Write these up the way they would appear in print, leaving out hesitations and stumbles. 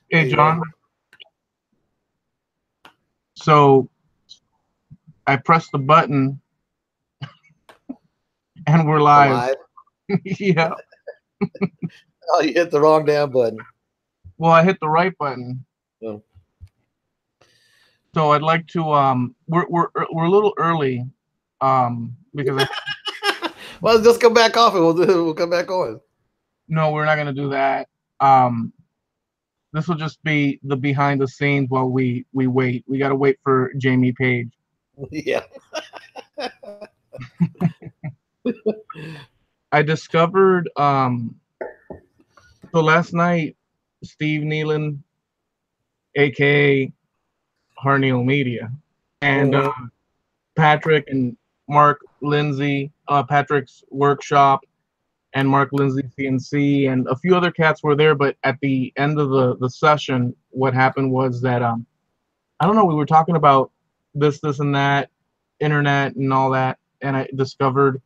Hey, John. So I pressed the button and we're live. Yeah. Oh, you hit the wrong damn button. Well, I hit the right button. Oh. So I'd like to we're a little early because Well, just come back off and we'll come back on. No, we're not gonna do that. This will just be the behind the scenes while we wait. We gotta wait for Jamie Page. Yeah. I discovered so last night Steve Nealon, aka Harneal Media, and Patrick and Mark Lindsay, Patrick's Workshop, and Mark Lindsay CNC, and a few other cats were there. But at the end of the session, what happened was that I don't know. We were talking about this and that, internet and all that, and I discovered.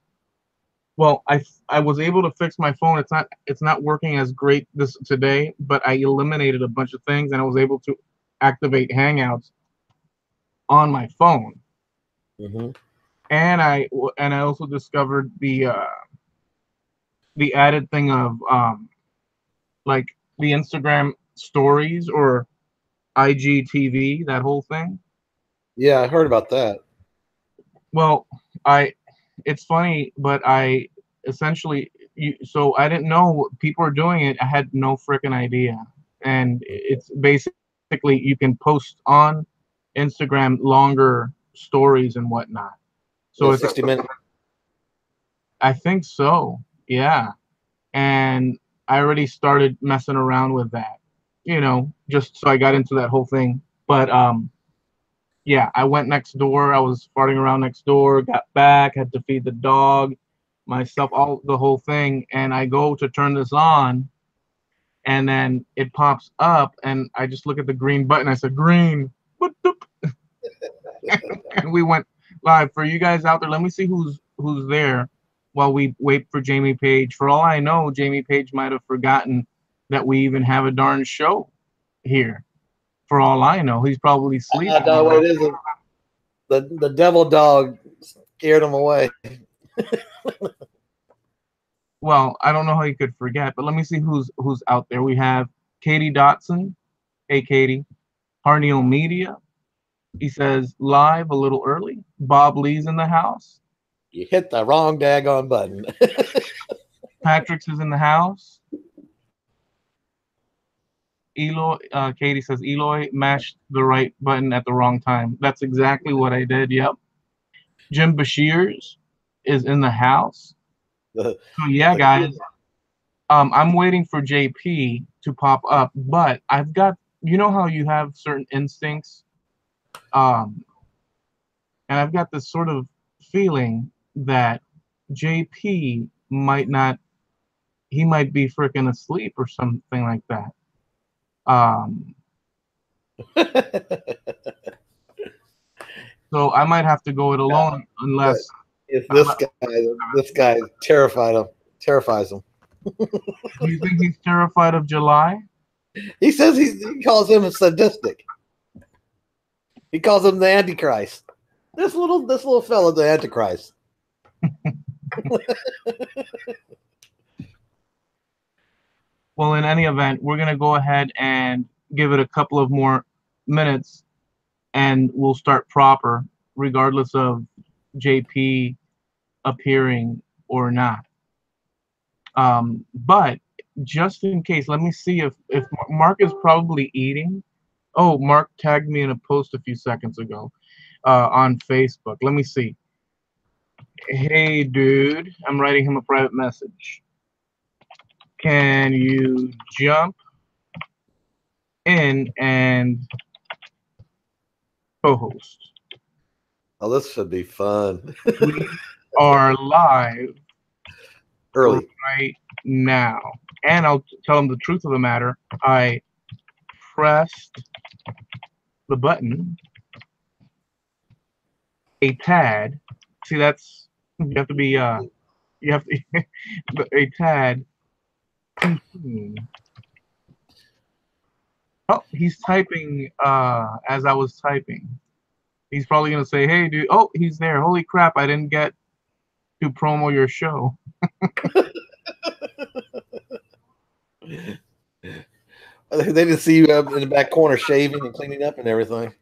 Well, I was able to fix my phone. It's not working as great this today, but I eliminated a bunch of things, and I was able to activate Hangouts on my phone. Mm-hmm. And I also discovered the added thing of like the Instagram stories or IGTV, that whole thing. Yeah, I heard about that. Well, it's funny, but I essentially so I didn't know people were doing it. I had no freaking idea. And it's basically you can post on Instagram longer stories and whatnot. So Yeah, it's 60 minutes. I think so. Yeah. And I already started messing around with that, just so I got into that whole thing. But yeah, I went next door. I was farting around next door, got back, had to feed the dog, myself, the whole thing. And I go to turn this on, and then it pops up, and I just look at the green button. I said, green. And we went live. For you guys out there, let me see who's there while we wait for Jamie Page. For all I know, Jamie Page might have forgotten that we even have a darn show here. For all I know, he's probably sleeping. No, what it is, the devil dog scared him away. Well, I don't know how you could forget, but let me see who's out there. We have Katie Dotson. Hey, Katie. Harneal Media. He says live a little early. Bob Lee's in the house. You hit the wrong daggone button. Patrick's is in the house. Eloy, Katie says Eloy mashed the right button at the wrong time. That's exactly what I did. Yep. Jim Bashir's is in the house. So yeah, guys. I'm waiting for JP to pop up, but I've got, how you have certain instincts, and I've got this sort of feeling that JP might not. He might be freaking asleep or something like that. So I might have to go it alone unless if this guy terrifies him. Do you think he's terrified of July? He says he calls him a sadistic. He calls him the Antichrist. This little fella, the Antichrist. Well, in any event, we're gonna go ahead and give it a couple of more minutes, and we'll start proper, regardless of JP appearing or not. But just in case, let me see if Mark is probably eating. Oh, Mark tagged me in a post a few seconds ago on Facebook. Let me see. Hey, dude, I'm writing him a private message. Can you jump in and co-host? Oh, this should be fun. We are live early right now. And I'll tell him the truth of the matter. I pressed the button a tad. See, that's, you have to be, you have to, a tad too soon. Oh, he's typing as I was typing. He's probably gonna say, "Hey, dude." Oh, he's there. Holy crap! I didn't get to promo your show. They didn't see you in the back corner shaving and cleaning up and everything.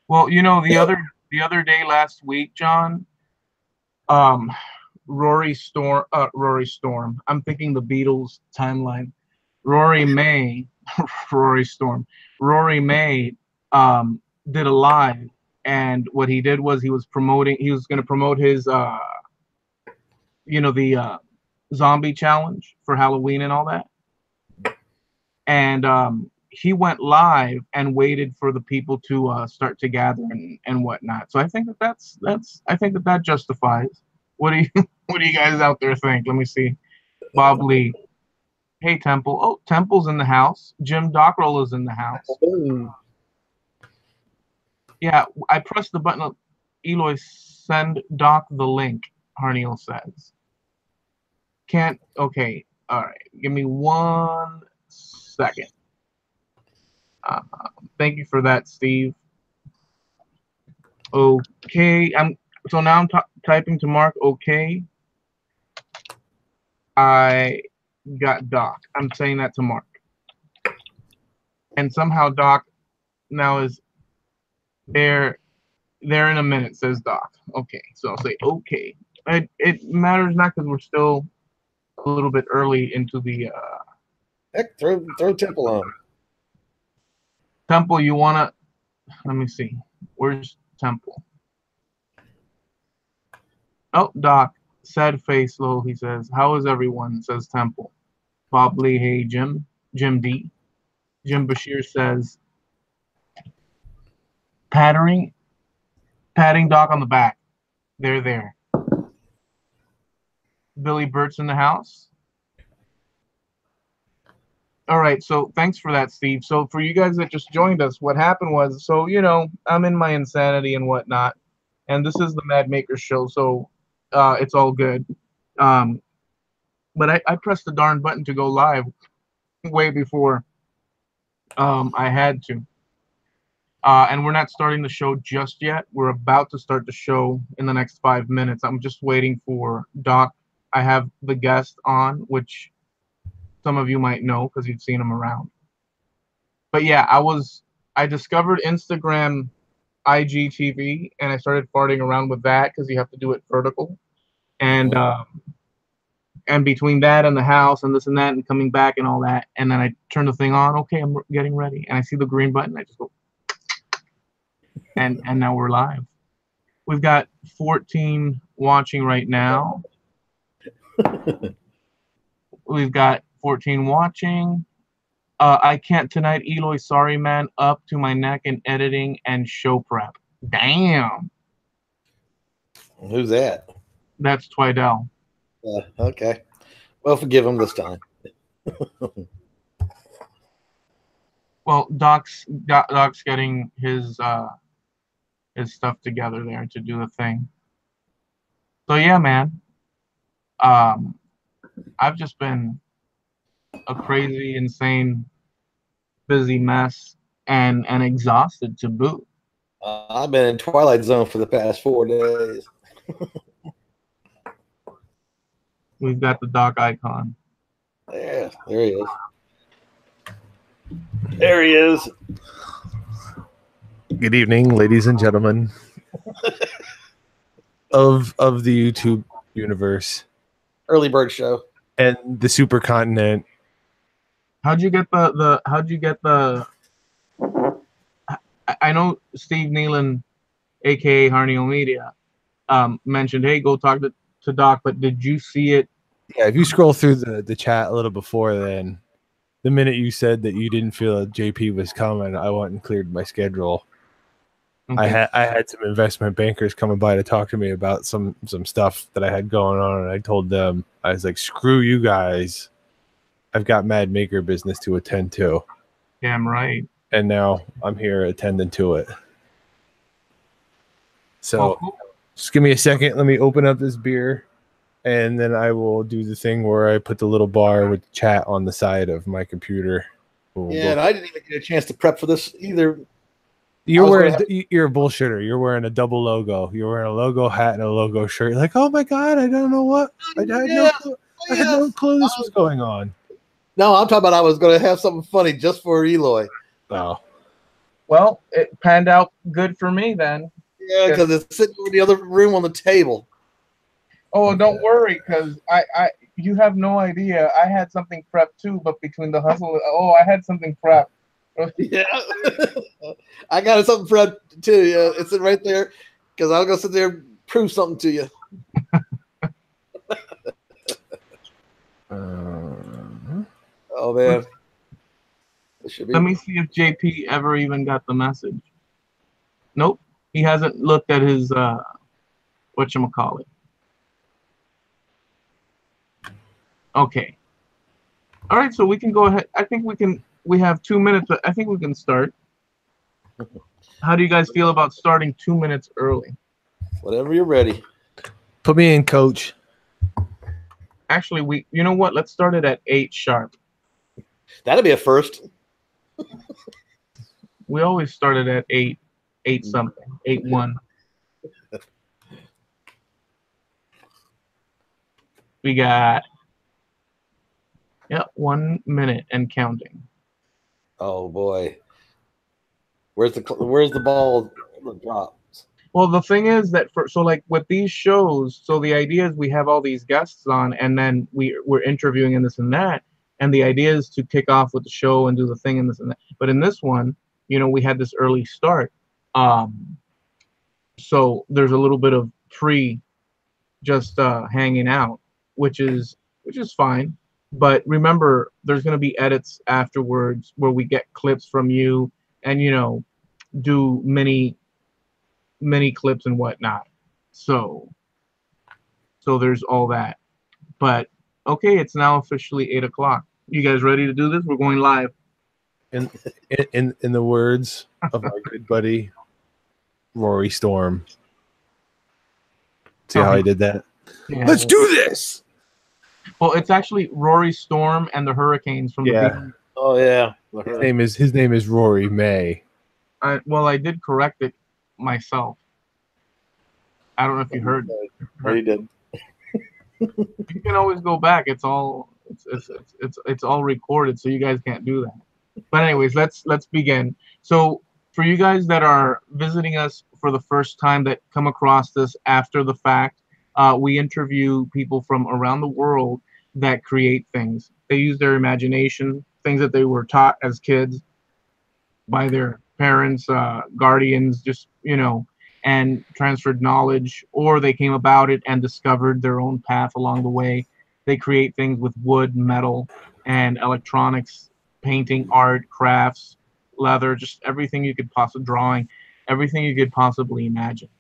Well, the other day last week, John, Rory Storm. I'm thinking the Beatles timeline. Rory May, Rory Storm. Rory May did a live, and what he did was he was going to promote his the zombie challenge for Halloween and all that. And he went live and waited for the people to start to gather and whatnot. So I think that justifies. What do you guys out there think? Let me see. Bob Lee. Hey, Temple. Oh, Temple's in the house. Jim Dockrell is in the house. Ooh. Yeah, I pressed the button. Eloy, send Doc the link, Harneal says. Can't. Okay. All right. Give me 1 second. Thank you for that, Steve. Okay. So now I'm typing to Mark. Okay. I got Doc. I'm saying that to Mark. And somehow Doc now is there in a minute, says Doc. Okay, so I'll say okay. It matters not because we're still a little bit early into the Heck, throw Temple on. Temple. You wanna? Let me see. Where's Temple? Oh, Doc. Sad face, low. He says, "How is everyone?" Says Temple. Bob Lee. Hey, Jim. Jim D. Jim Bashir says, patting Doc on the back. They're there. Billy Burt's in the house. All right, so thanks for that, Steve. So for you guys that just joined us, what happened was, so I'm in my insanity and whatnot, and this is the Mad Maker show, so it's all good. But I pressed the darn button to go live way before I had to. And we're not starting the show just yet. We're about to start the show in the next 5 minutes. I'm just waiting for Doc. I have the guest on, which some of you might know because you've seen him around. But yeah, I discovered Instagram IGTV, and I started farting around with that because you have to do it vertical. And between that and the house and this and that and coming back and all that, and then I turn the thing on. Okay, I'm getting ready, and I see the green button. I just go, and now we're live. We've got 14 watching right now. We've got 14 watching. I can't tonight, Eloy. Sorry, man. Up to my neck in editing and show prep. Damn. Who's that? That's Twidell. Okay. Well, forgive him this time. Well, Doc's getting his stuff together there to do the thing. So yeah, man. I've just been a crazy, insane, busy mess and exhausted to boot. I've been in Twilight Zone for the past 4 days. We've got the Doc icon. Yeah, there he is. There he is. Good evening, ladies and gentlemen of the YouTube universe. Early Bird Show. And the supercontinent. How'd you get the I know Steve Nealon, aka Harneal Media, mentioned, hey, go talk to Doc, but did you see it? Yeah, if you scroll through the chat a little before then, the minute you said that you didn't feel that JP was coming, I went and cleared my schedule. Okay. I had some investment bankers coming by to talk to me about some stuff that I had going on, and I told them, I was like, screw you guys. I've got Mad Maker business to attend to. Damn right. And now I'm here attending to it. So just give me a second. Let me open up this beer, and then I will do the thing where I put the little bar with chat on the side of my computer. Yeah, and I didn't even get a chance to prep for this either. You're a bullshitter. You're wearing a double logo. You're wearing a logo hat and a logo shirt. You're like, oh my god, I don't know what. I had no clue this was going on. No, I'm talking about I was going to have something funny just for Eloy. Oh. Well, it panned out good for me then. Yeah, because it's sitting in the other room on the table. Oh, don't worry, because you have no idea. I had something prepped too, but between the hustle, I had something prepped. Yeah, I got something prepped too. Yeah, it's right there because I'll go sit there and prove something to you. Oh man, let me see if JP ever even got the message. Nope, he hasn't looked at his whatchamacallit. Okay. All right, so we can go ahead. I think we have 2 minutes, but I think we can start. How do you guys feel about starting 2 minutes early? Whatever you're ready. Put me in, coach. Actually, you know what? Let's start it at 8 sharp. That'll be a first. We always started at 8 something, 8-1. We got 1 minute and counting. Oh boy, where's the ball drops? Well, the thing is that like with these shows, so the idea is we have all these guests on, and then we're interviewing and this and that, and the idea is to kick off with the show and do the thing and this and that. But in this one, we had this early start, so there's a little bit of just hanging out, which is fine. But remember, there's going to be edits afterwards where we get clips from you and, do many clips and whatnot. So there's all that. But, okay, it's now officially 8 o'clock. You guys ready to do this? We're going live. In the words of our good buddy, Rory Storm. See how I did that? Yeah. Let's do this! Well, it's actually Rory Storm and the Hurricanes from the beginning. Oh yeah. His name is Rory May. I did correct it myself. I don't know if you heard. Oh, you did. You can always go back. It's all recorded, so you guys can't do that. But anyways, let's begin. So for you guys that are visiting us for the first time, that come across this after the fact, we interview people from around the world that create things. They use their imagination, things that they were taught as kids by their parents, guardians, just, and transferred knowledge, or they came about it and discovered their own path along the way. They create things with wood, metal, and electronics, painting, art, crafts, leather, just everything you could possibly, drawing, everything you could possibly imagine.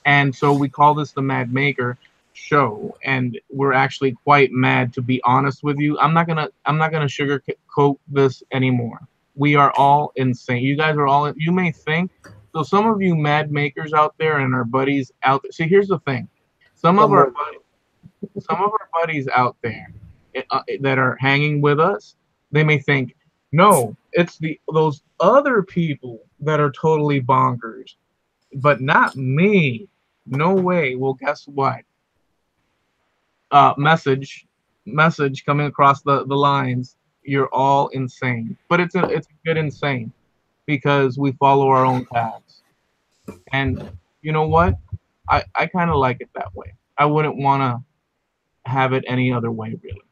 And so we call this the Mad Maker Show, and we're actually quite mad, to be honest with you. I'm not gonna sugarcoat this anymore. We are all insane. You guys are all. You may think so. Some of you mad makers out there and our buddies out there. See, here's the thing. Some of our buddies out there that are hanging with us, they may think, no, it's those other people that are totally bonkers, but not me. No way. Well, guess what? Message coming across the lines. You're all insane, but it's a good insane, because we follow our own paths. And you know what? I kind of like it that way. I wouldn't want to have it any other way, really.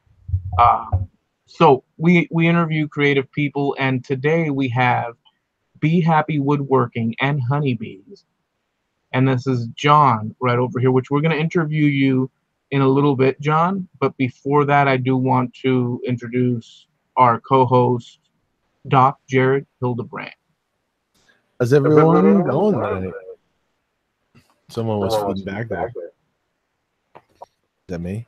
So we interview creative people, and today we have Be Happy Woodworking and Honeybees. And this is John right over here, which we're going to interview you in a little bit, John. But before that, I do want to introduce our co-host, Doc Jared HIldabrant. How's everyone going tonight? Someone was feeding back there. Is that me?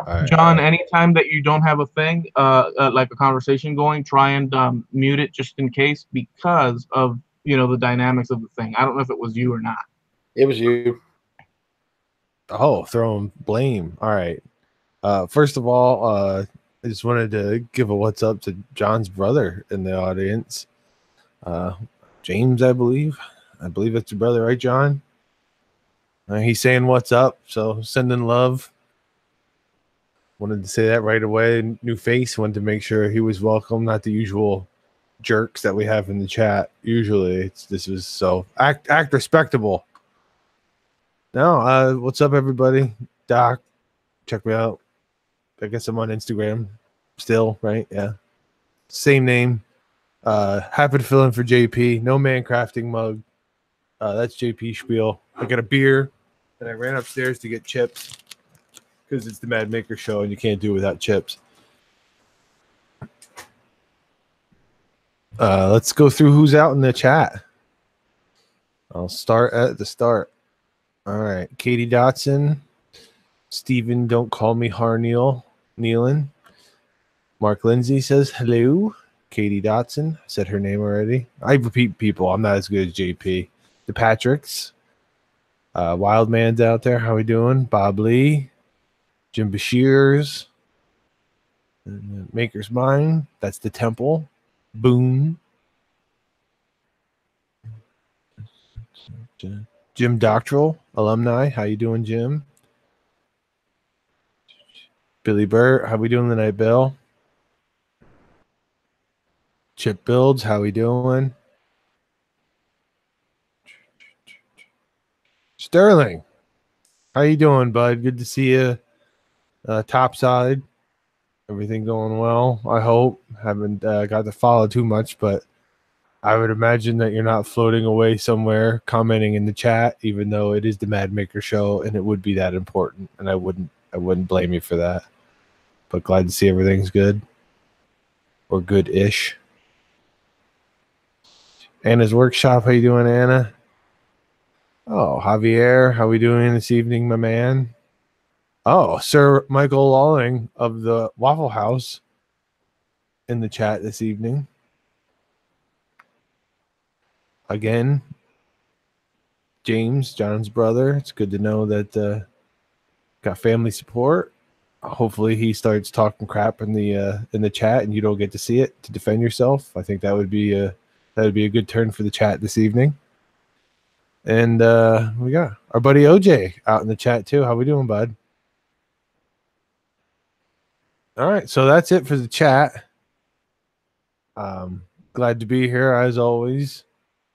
Right, John, anytime that you don't have a thing, like a conversation going, try and mute it just in case, because of the dynamics of the thing. I don't know if it was you or not. It was you. Oh, throwing blame. All right. First of all, I just wanted to give a what's up to John's brother in the audience. James, I believe. I believe it's your brother, right, John? He's saying what's up, so sending love. Wanted to say that right away. New face. Wanted to make sure he was welcome, not the usual jerks that we have in the chat. Usually, this was so act respectable. No, what's up, everybody? Doc, check me out. I guess I'm on Instagram still, right? Yeah, same name. Happy to fill in for JP. No man crafting mug. That's JP spiel. I got a beer, and I ran upstairs to get chips because it's the Mad Maker show, and you can't do it without chips. Let's go through who's out in the chat. I'll start at the start. All right, Katie Dotson, Stephen, don't call me Harneal, Nealon. Mark Lindsay says hello. Katie Dotson said her name already. I repeat people. I'm not as good as JP. The Patricks, Wildman's out there. How we doing? Bob Lee, Jim Bashirs, Maker's Mind. That's the Temple. Boom. Jim Doctoral, alumni. How you doing, Jim? Billy Burt, how we doing tonight, Bill? Chip Builds, how we doing? Sterling, how you doing, bud? Good to see you. Topside, everything going well, I hope. Haven't got to follow too much, but I would imagine that you're not floating away somewhere commenting in the chat, even though it is the Mad Maker show and it would be that important, and I wouldn't blame you for that. But glad to see everything's good or good-ish. Anna's workshop, how you doing, Anna? Oh, Javier, how we doing this evening, my man? Oh, Sir Michael Lawling of the Waffle House in the chat this evening. Again, James, John's brother. It's good to know that got family support. Hopefully he starts talking crap in the chat and you don't get to see it to defend yourself. I think that would be a good turn for the chat this evening. And we got our buddy OJ out in the chat too. How we doing, bud? All right, so that's it for the chat. Glad to be here as always.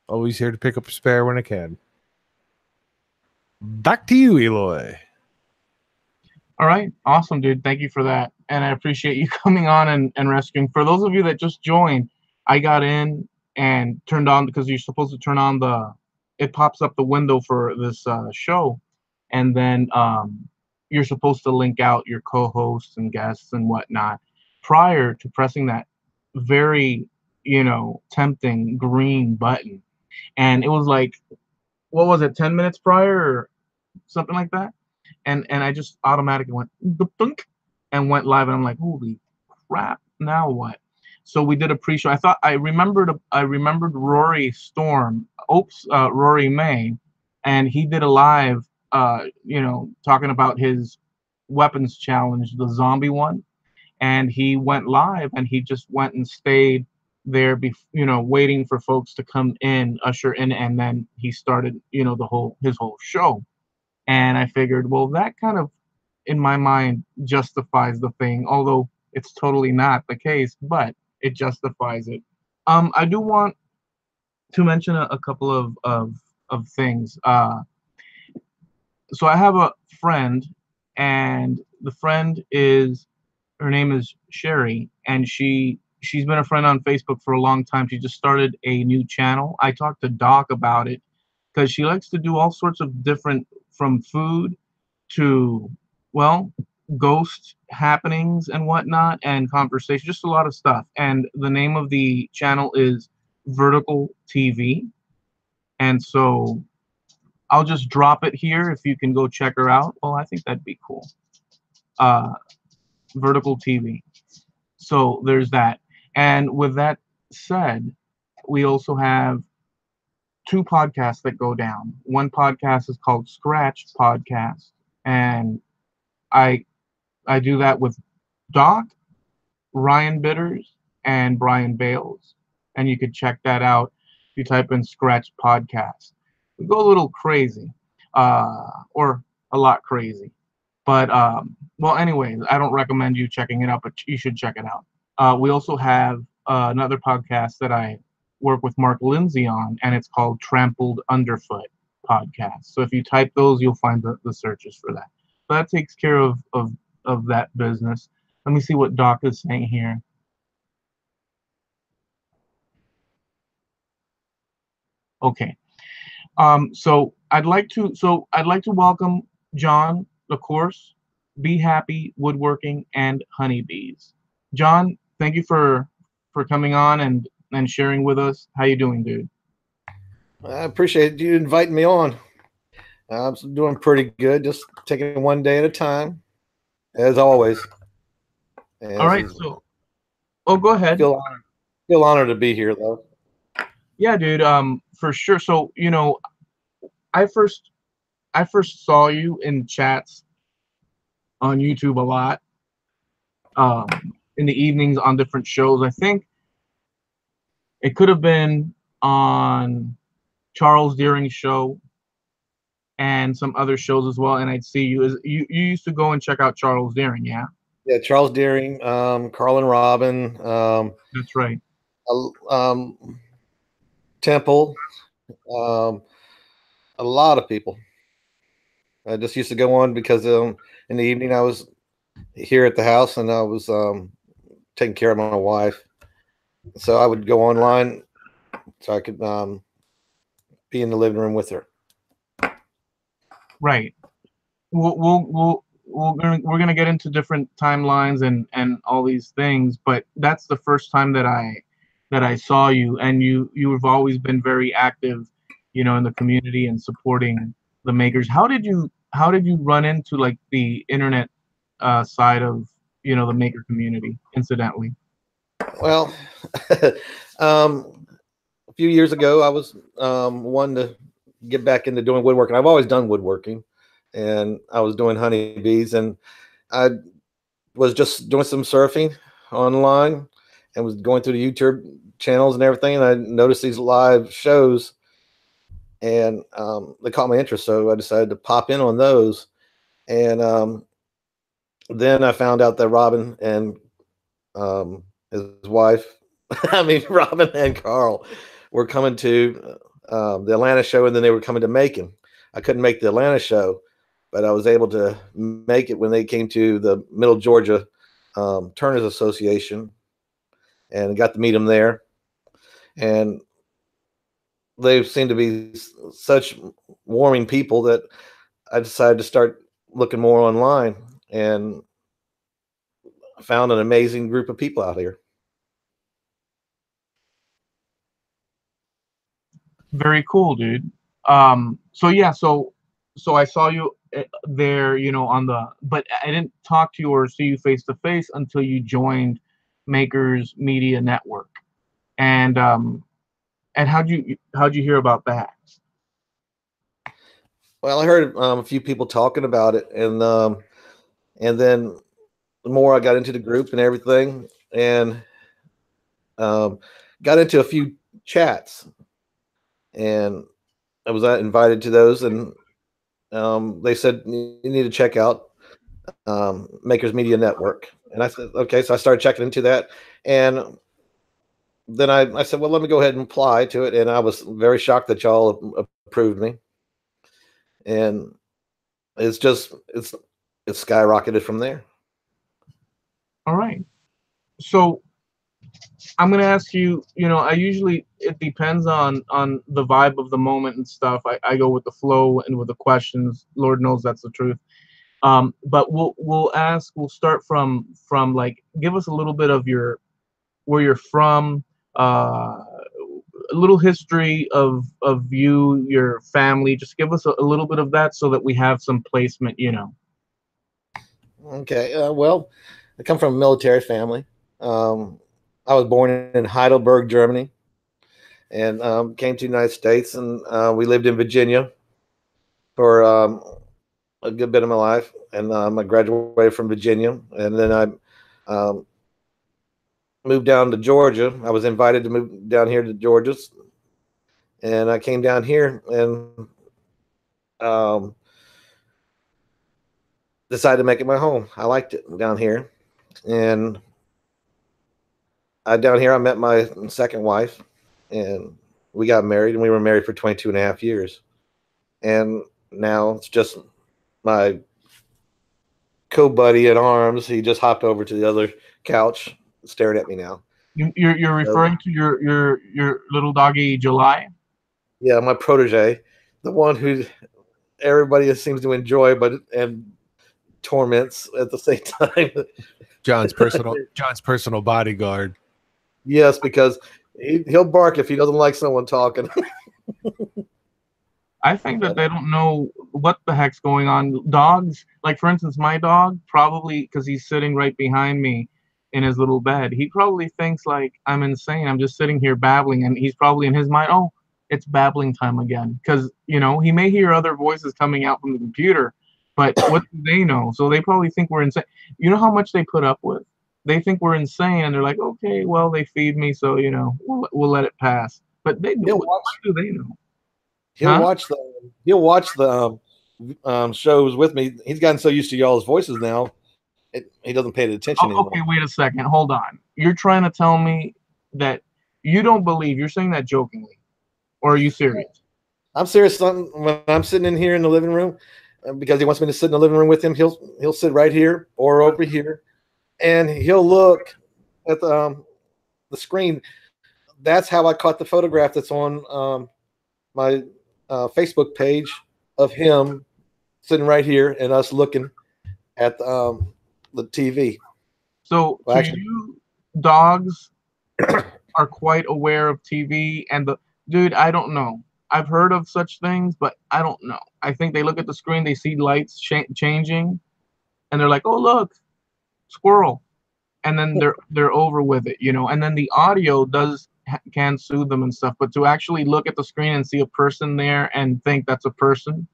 Always here to pick up a spare when I can. Back to you, Eloy. All right. Awesome, dude. Thank you for that. And I appreciate you coming on and rescuing. For those of you that just joined, I got in and turned on, because you're supposed to turn on it pops up the window for this show. And then you're supposed to link out your co-hosts and guests and whatnot prior to pressing that very, tempting green button. And it was like, what was it, 10 minutes prior or something like that? And I just automatically went and went live, and I'm like, holy crap, now what? So we did a pre-show. I remembered Rory Storm, Rory May, and he did a live, talking about his weapons challenge, the zombie one, and he went live, and he just went and stayed there, waiting for folks to come in, usher in, and then he started, his whole show. And I figured, well, that kind of, in my mind, justifies the thing, although it's totally not the case, but it justifies it. I do want to mention a couple of things. So I have a friend, and the friend her name is Sherry, and she's been a friend on Facebook for a long time. She just started a new channel. I talked to Doc about it because she likes to do all sorts of different, from food to, well, ghost happenings and whatnot, and conversation, just a lot of stuff. And the name of the channel is Vertical TV. And so I'll just drop it here if you can go check her out. Well, I think that'd be cool. Vertical TV. So there's that. And with that said, we also have 2 podcasts that go down. One podcast is called Scratch Podcast, and I do that with Doc, Ryan Bitters and Brian Bales, and you could check that out if you type in Scratch Podcast. We go a little crazy, or a lot crazy. But well, anyway, I don't recommend you checking it out, but you should check it out. We also have another podcast that I work with Mark Lindsay on, and it's called Trampled Underfoot Podcast. So if you type those, you'll find the searches for that. So that takes care of that business. Let me see what Doc is saying here. Okay. So I'd like to welcome John LaCourse, Be Happy Woodworking and Honeybees. John, thank you for coming on and sharing with us. How you doing, dude? I appreciate you inviting me on. I'm doing pretty good, just taking it one day at a time, as always. All right, so go ahead. Feel honored to be here, though. Yeah, dude. For sure. So I first saw you in chats on YouTube a lot. In the evenings on different shows. I think it could have been on Charles Deering's show and some other shows as well. And I'd see you you used to go and check out Charles Deering, yeah? Yeah, Charles Deering, Carl and Robin. That's right. Temple, a lot of people. I just used to go on because in the evening I was here at the house and I was taking care of my wife. So I would go online so I could be in the living room with her. Right. We're gonna get into different timelines and all these things, but that's the first time that I saw you, and you've always been very active, in the community and supporting the makers. How did you run into like the internet side of the maker community, incidentally? Well, a few years ago, I was wanting to get back into doing woodworking. I've always done woodworking, and I was doing honeybees, and I was just doing some surfing online and was going through the YouTube channels and everything, and I noticed these live shows, and they caught my interest, so I decided to pop in on those. And then I found out that Robin and his wife, I mean, Robin and Carl were coming to the Atlanta show, and then they were coming to Macon. I couldn't make the Atlanta show, but I was able to make it when they came to the Middle Georgia Turners Association, and got to meet them there. And they seem to be such warming people that I decided to start looking more online, and found an amazing group of people out here. Very cool, dude. So yeah, so I saw you there, but I didn't talk to you or see you face to face until you joined Makers Media Network. And how'd you hear about that? Well, I heard a few people talking about it, and then the more I got into the group and everything, and got into a few chats, and I was invited to those, and they said you need to check out Makers Media Network, and I said okay. So I started checking into that, and then I said, well, let me go ahead and apply to it, and I was very shocked that y'all approved me, and it's skyrocketed from there. All right. So I'm gonna ask you. I usually, it depends on the vibe of the moment and stuff. I go with the flow and with the questions. Lord knows that's the truth. But we'll start from like, give us a little bit of where you're from, a little history of you, your family. Just give us a little bit of that so that we have some placement. Okay. Well, I come from a military family. I was born in Heidelberg, Germany, and came to the United States, and we lived in Virginia for a good bit of my life. And I graduated from Virginia, and then I moved down to Georgia. I was invited to move down here to Georgia, and I came down here and decided to make it my home. I liked it down here, and down here I met my second wife, and we got married, and we were married for 22 and a half years. And now it's just my co-buddy at arms. He just hopped over to the other couch, staring at me now. You're referring to your little doggy July? Yeah, my protege, the one who everybody seems to enjoy, and torments at the same time. John's personal bodyguard. Yes, because he'll bark if he doesn't like someone talking. I think that they don't know what the heck's going on. Dogs, like for instance, my dog, probably because he's sitting right behind me in his little bed, he probably thinks like I'm insane. I'm just sitting here babbling, and he's probably in his mind, oh, it's babbling time again. Because, you know, he may hear other voices coming out from the computer, but what do they know? So they probably think we're insane. You know how much they put up with? They think we're insane, and they're like, okay, well, they feed me, so, you know, we'll let it pass. But what do they know? He'll watch the shows with me. He's gotten so used to y'all's voices now, he doesn't pay attention anymore. Okay, wait a second. Hold on. You're trying to tell me that you don't believe. You're saying that jokingly, or are you serious? I'm serious. When I'm sitting in here in the living room, because he wants me to sit in the living room with him, he'll sit right here or over here, and he'll look at the screen. That's how I caught the photograph that's on my Facebook page of him sitting right here and us looking at the TV. So you, dogs are quite aware of TV and dude, I don't know. I've heard of such things, but I don't know. I think they look at the screen, they see lights changing, and they're like, "Oh, look, squirrel," and then they're over with it, you know. And then the audio can soothe them and stuff, but to actually look at the screen and see a person there and think that's a person.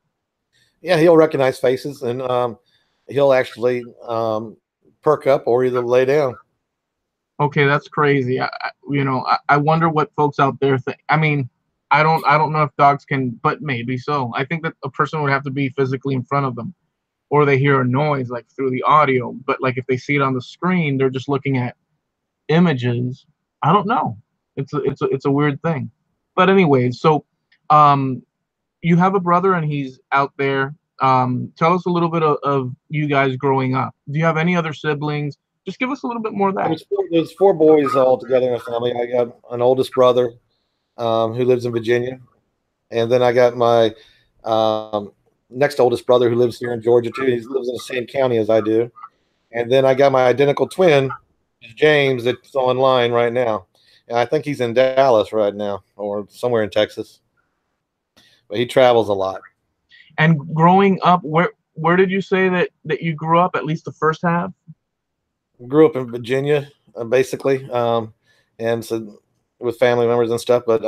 Yeah, he'll recognize faces, and he'll actually perk up or either lay down. Okay, that's crazy. I wonder what folks out there think. I mean, I don't know if dogs can, but maybe so. I think that a person would have to be physically in front of them, or they hear a noise like through the audio. But like if they see it on the screen, they're just looking at images. I don't know. It's a weird thing. But anyways, so you have a brother and he's out there. Tell us a little bit of you guys growing up. Do you have any other siblings? Just give us a little bit more of that. There's 4 boys all together in a family. I got an oldest brother who lives in Virginia, and then I got my next oldest brother who lives here in Georgia too. He lives in the same county as I do, and then I got my identical twin, James, that's online right now, and I think he's in Dallas right now or somewhere in Texas, but he travels a lot. And growing up, where did you say that you grew up? At least the first half. Grew up in Virginia, basically, and so with family members and stuff. But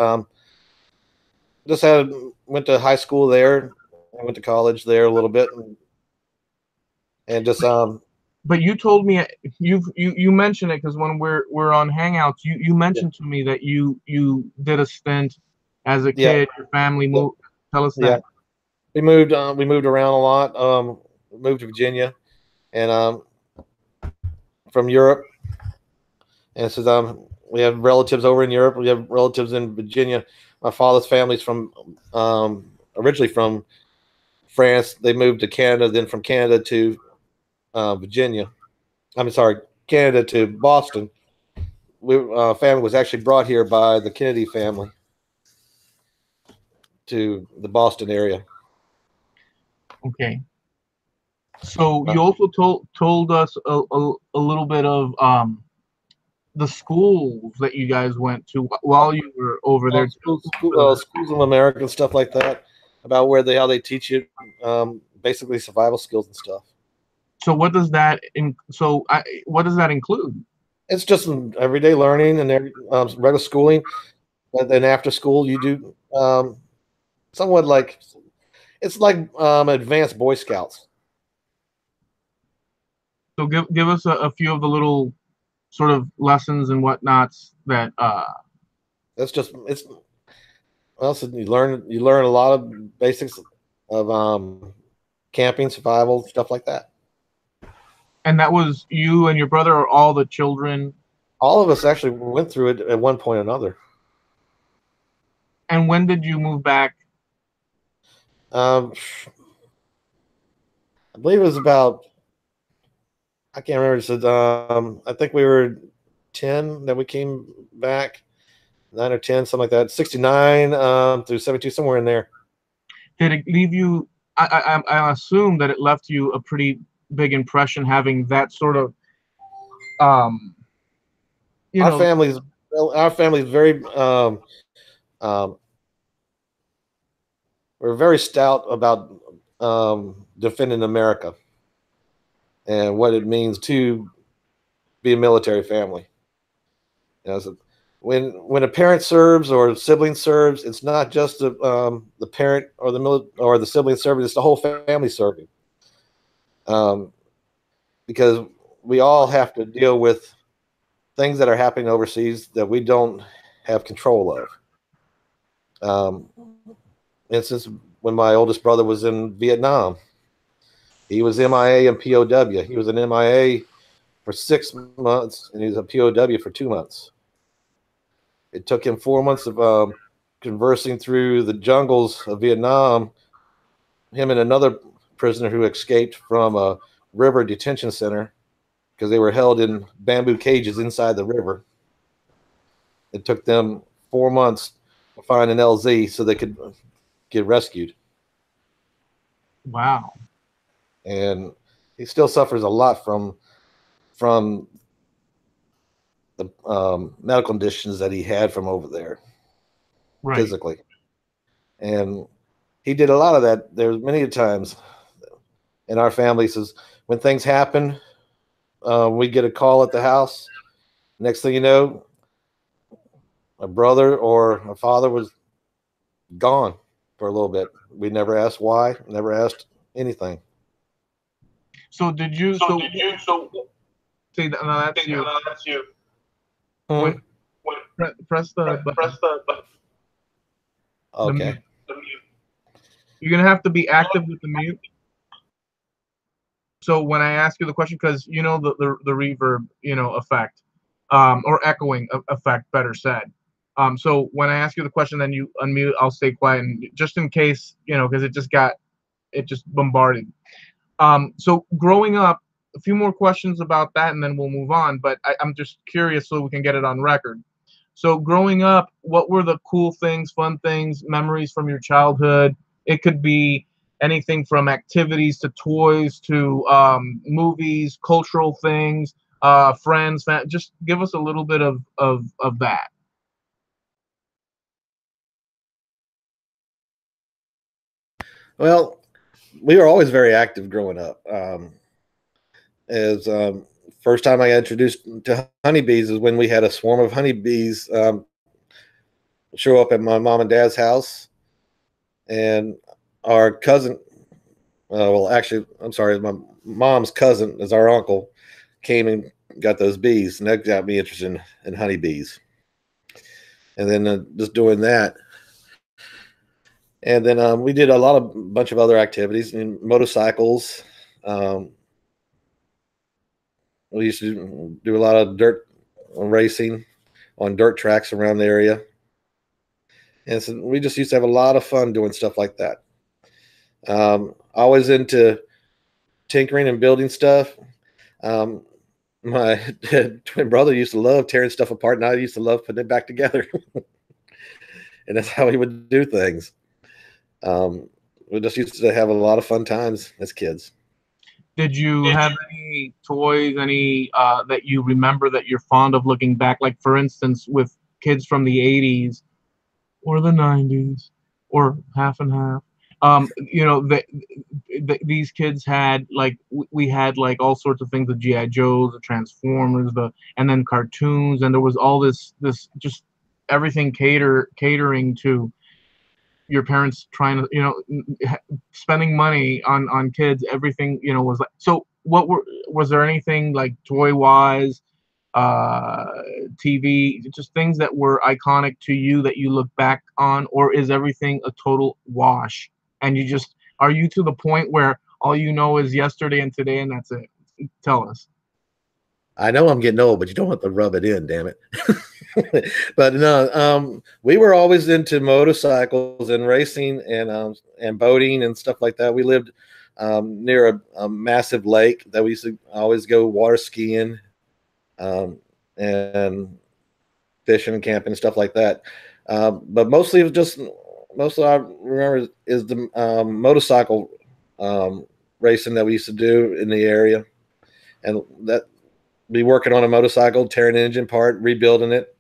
just went to high school there. I went to college there a little bit, and just. But you told me you mentioned it because when we're on Hangouts, you mentioned to me that you did a stint as a kid. Your family moved. Tell us that. Yeah. We moved around a lot. Moved to Virginia, and from Europe, and so we have relatives over in Europe. We have relatives in Virginia. My father's family's from originally from France. They moved to Canada, then from Canada to Virginia. I'm sorry, Canada to Boston. Family was actually brought here by the Kennedy family to the Boston area. Okay. So you also told us a little bit of the schools that you guys went to while you were over there. Schools of America and stuff like that, about how they teach you basically survival skills and stuff. So what does that include? It's just everyday learning and regular schooling. And then after school, you do somewhat like it's like advanced Boy Scouts. So give us a few of the little sort of lessons and whatnots that That's just well, so you learn a lot of basics of camping, survival, stuff like that. and that was you and your brother, or all the children? All of us actually went through it at one point or another. And when did you move back? I believe it was about, I can't remember. So, I think we were 10 that we came back, 9 or 10, something like that. 69 through 72, somewhere in there. Did it leave you? I assume that it left you a pretty big impression, having that sort of, you Our know, family's very we're very stout about defending America and what it means to be a military family. You know, so when a parent serves or a sibling serves, it's not just the parent or the sibling serving; it's the whole family serving. Because we all have to deal with things that are happening overseas that we don't have control of. Instance, when my oldest brother was in Vietnam, he was MIA and POW. He was an MIA for 6 months, and he was a POW for 2 months. It took him 4 months of conversing through the jungles of Vietnam, him and another prisoner who escaped from a river detention center because they were held in bamboo cages inside the river. It took them 4 months to find an LZ so they could get rescued. wow. And he still suffers a lot from the medical conditions that he had from over there, Right. physically. And he did a lot of that. There's many times in our family says when things happen, we get a call at the house. Next thing you know, a brother or a father was gone for a little bit. We never asked why, never asked anything. So did you? So see, now that's you. Wait, press the button. The mute. Okay. You're gonna have to be active with the mute. So when I ask you the question, because you know the reverb, effect, or echoing effect, better said. So when I ask you the question, then you unmute. I'll stay quiet, and just in case, because it just bombarded. So growing up, a few more questions about that, and then we'll move on. But I'm just curious, so we can get it on record. So growing up, what were the cool things, fun things, memories from your childhood? It could be anything from activities to toys to movies, cultural things, friends. Just give us a little bit of that. Well, we were always very active growing up. As first time I got introduced to honeybees is when we had a swarm of honeybees show up at my mom and dad's house, and our cousin, well, actually, I'm sorry, my mom's cousin is our uncle, came and got those bees, and that got me interested in honeybees. And then just doing that. And then we did a bunch of other activities, and motorcycles. We used to do a lot of dirt racing on dirt tracks around the area. And so we just used to have a lot of fun doing stuff like that. Always into tinkering and building stuff. My twin brother used to love tearing stuff apart, and I used to love putting it back together. And that's how we would do things. We just used to have a lot of fun times as kids. Did you have any toys, any that you remember that you're fond of looking back? Like, for instance, with kids from the 80s or the 90s or half and half. These kids had, like, we had like all sorts of things, the GI Joes, the Transformers, and then cartoons, and there was all this just everything catering to your parents trying to, spending money on kids. Everything, was like. So was there anything like toy wise TV, just things that were iconic to you that you look back on, or is everything a total wash? And are you to the point where all you know is yesterday and today, and that's it? Tell us. I know I'm getting old, but you don't have to rub it in, damn it. But no, we were always into motorcycles and racing and boating and stuff like that. We lived near a massive lake that we used to always go water skiing and fishing and camping and stuff like that. But mostly it was just I remember is the motorcycle racing that we used to do in the area, and that be working on a motorcycle, tearing an engine apart, rebuilding it.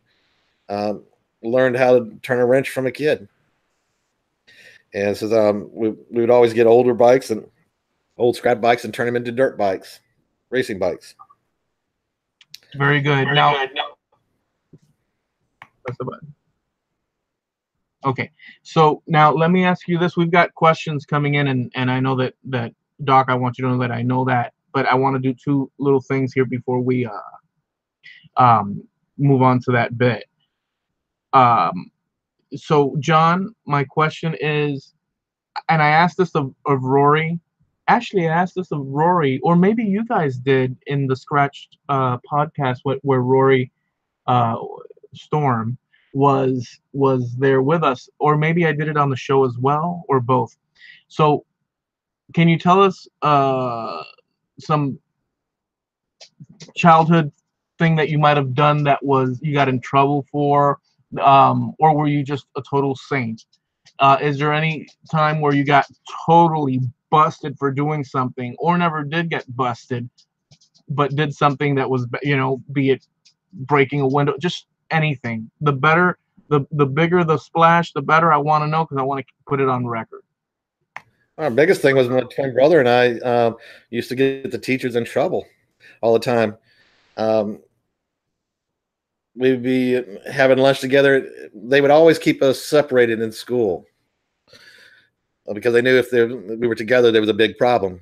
Learned how to turn a wrench from a kid. And so we would always get older bikes and old scrap bikes and turn them into dirt bikes, racing bikes. Very good. Now, press the button. Okay, so now let me ask you this. We've got questions coming in, and I know that Doc, I want you to know that I know that, but I want to do two little things here before we move on to that bit. So John, my question is, and I asked this of Rory. Actually, I asked this of Rory, or maybe you guys did in the Scratched podcast where Rory Storm was there with us, or maybe I did it on the show as well, or both. So can you tell us some childhood thing that you might have done that you got in trouble for, or were you just a total saint? Is there any time where you got totally busted for doing something, or never did get busted, but did something that was, be it breaking a window, just anything? The better, the bigger the splash, the better. I want to know, because I want to put it on record. Our biggest thing was my twin brother and I used to get the teachers in trouble all the time. We'd be having lunch together. They would always keep us separated in school because they knew if we were together, there was a big problem.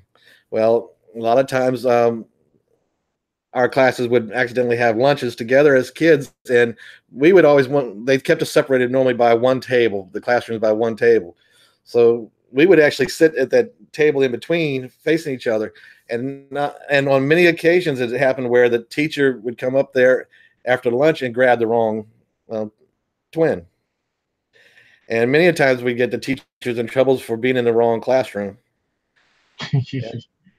Well, a lot of times our classes would accidentally have lunches together as kids, and we would always they kept us separated normally by one table, the classrooms by one table. So we would actually sit at that table in between facing each other. And on many occasions it happened where the teacher would come up there after lunch and grab the wrong twin. And many a times we get the teachers in trouble for being in the wrong classroom.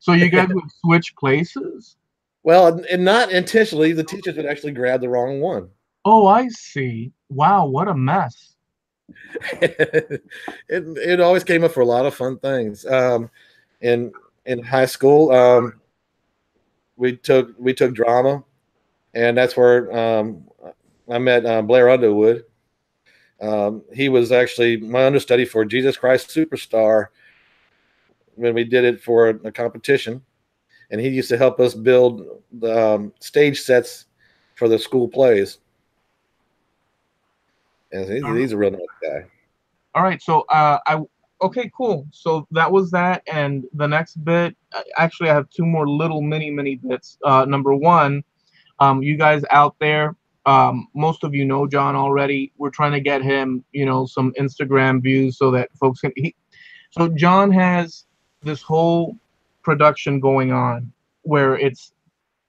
So you guys would switch places? Well, and not intentionally, the teachers would actually grab the wrong one. Oh, I see. Wow, what a mess. It always came up for a lot of fun things. In high school, we took drama, and that's where I met Blair Underwood. He was actually my understudy for Jesus Christ Superstar when we did it for a competition, and he used to help us build the stage sets for the school plays. And he's a real nice guy. All right, so okay, cool. So that was that, and the next bit. Actually, I have two more little mini bits. Number one, you guys out there, most of you know John already. We're trying to get him, some Instagram views so that folks can. So John has this whole production going on where it's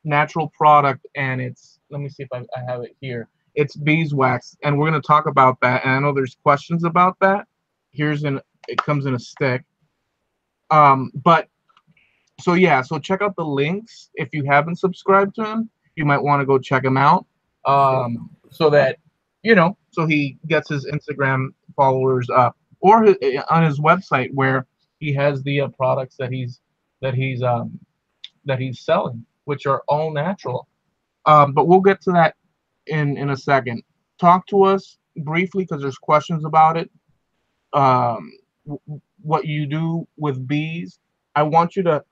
natural product, and it's, let me see if I have it here. It's beeswax, and we're going to talk about that. And I know there's questions about that. It comes in a stick. But so yeah, so check out the links if you haven't subscribed to him. You might want to go check him out, so that so he gets his Instagram followers up, or on his website where he has the products that he's selling, which are all natural. But we'll get to that in a second. Talk to us briefly, because there's questions about it. What you do with bees. I want you to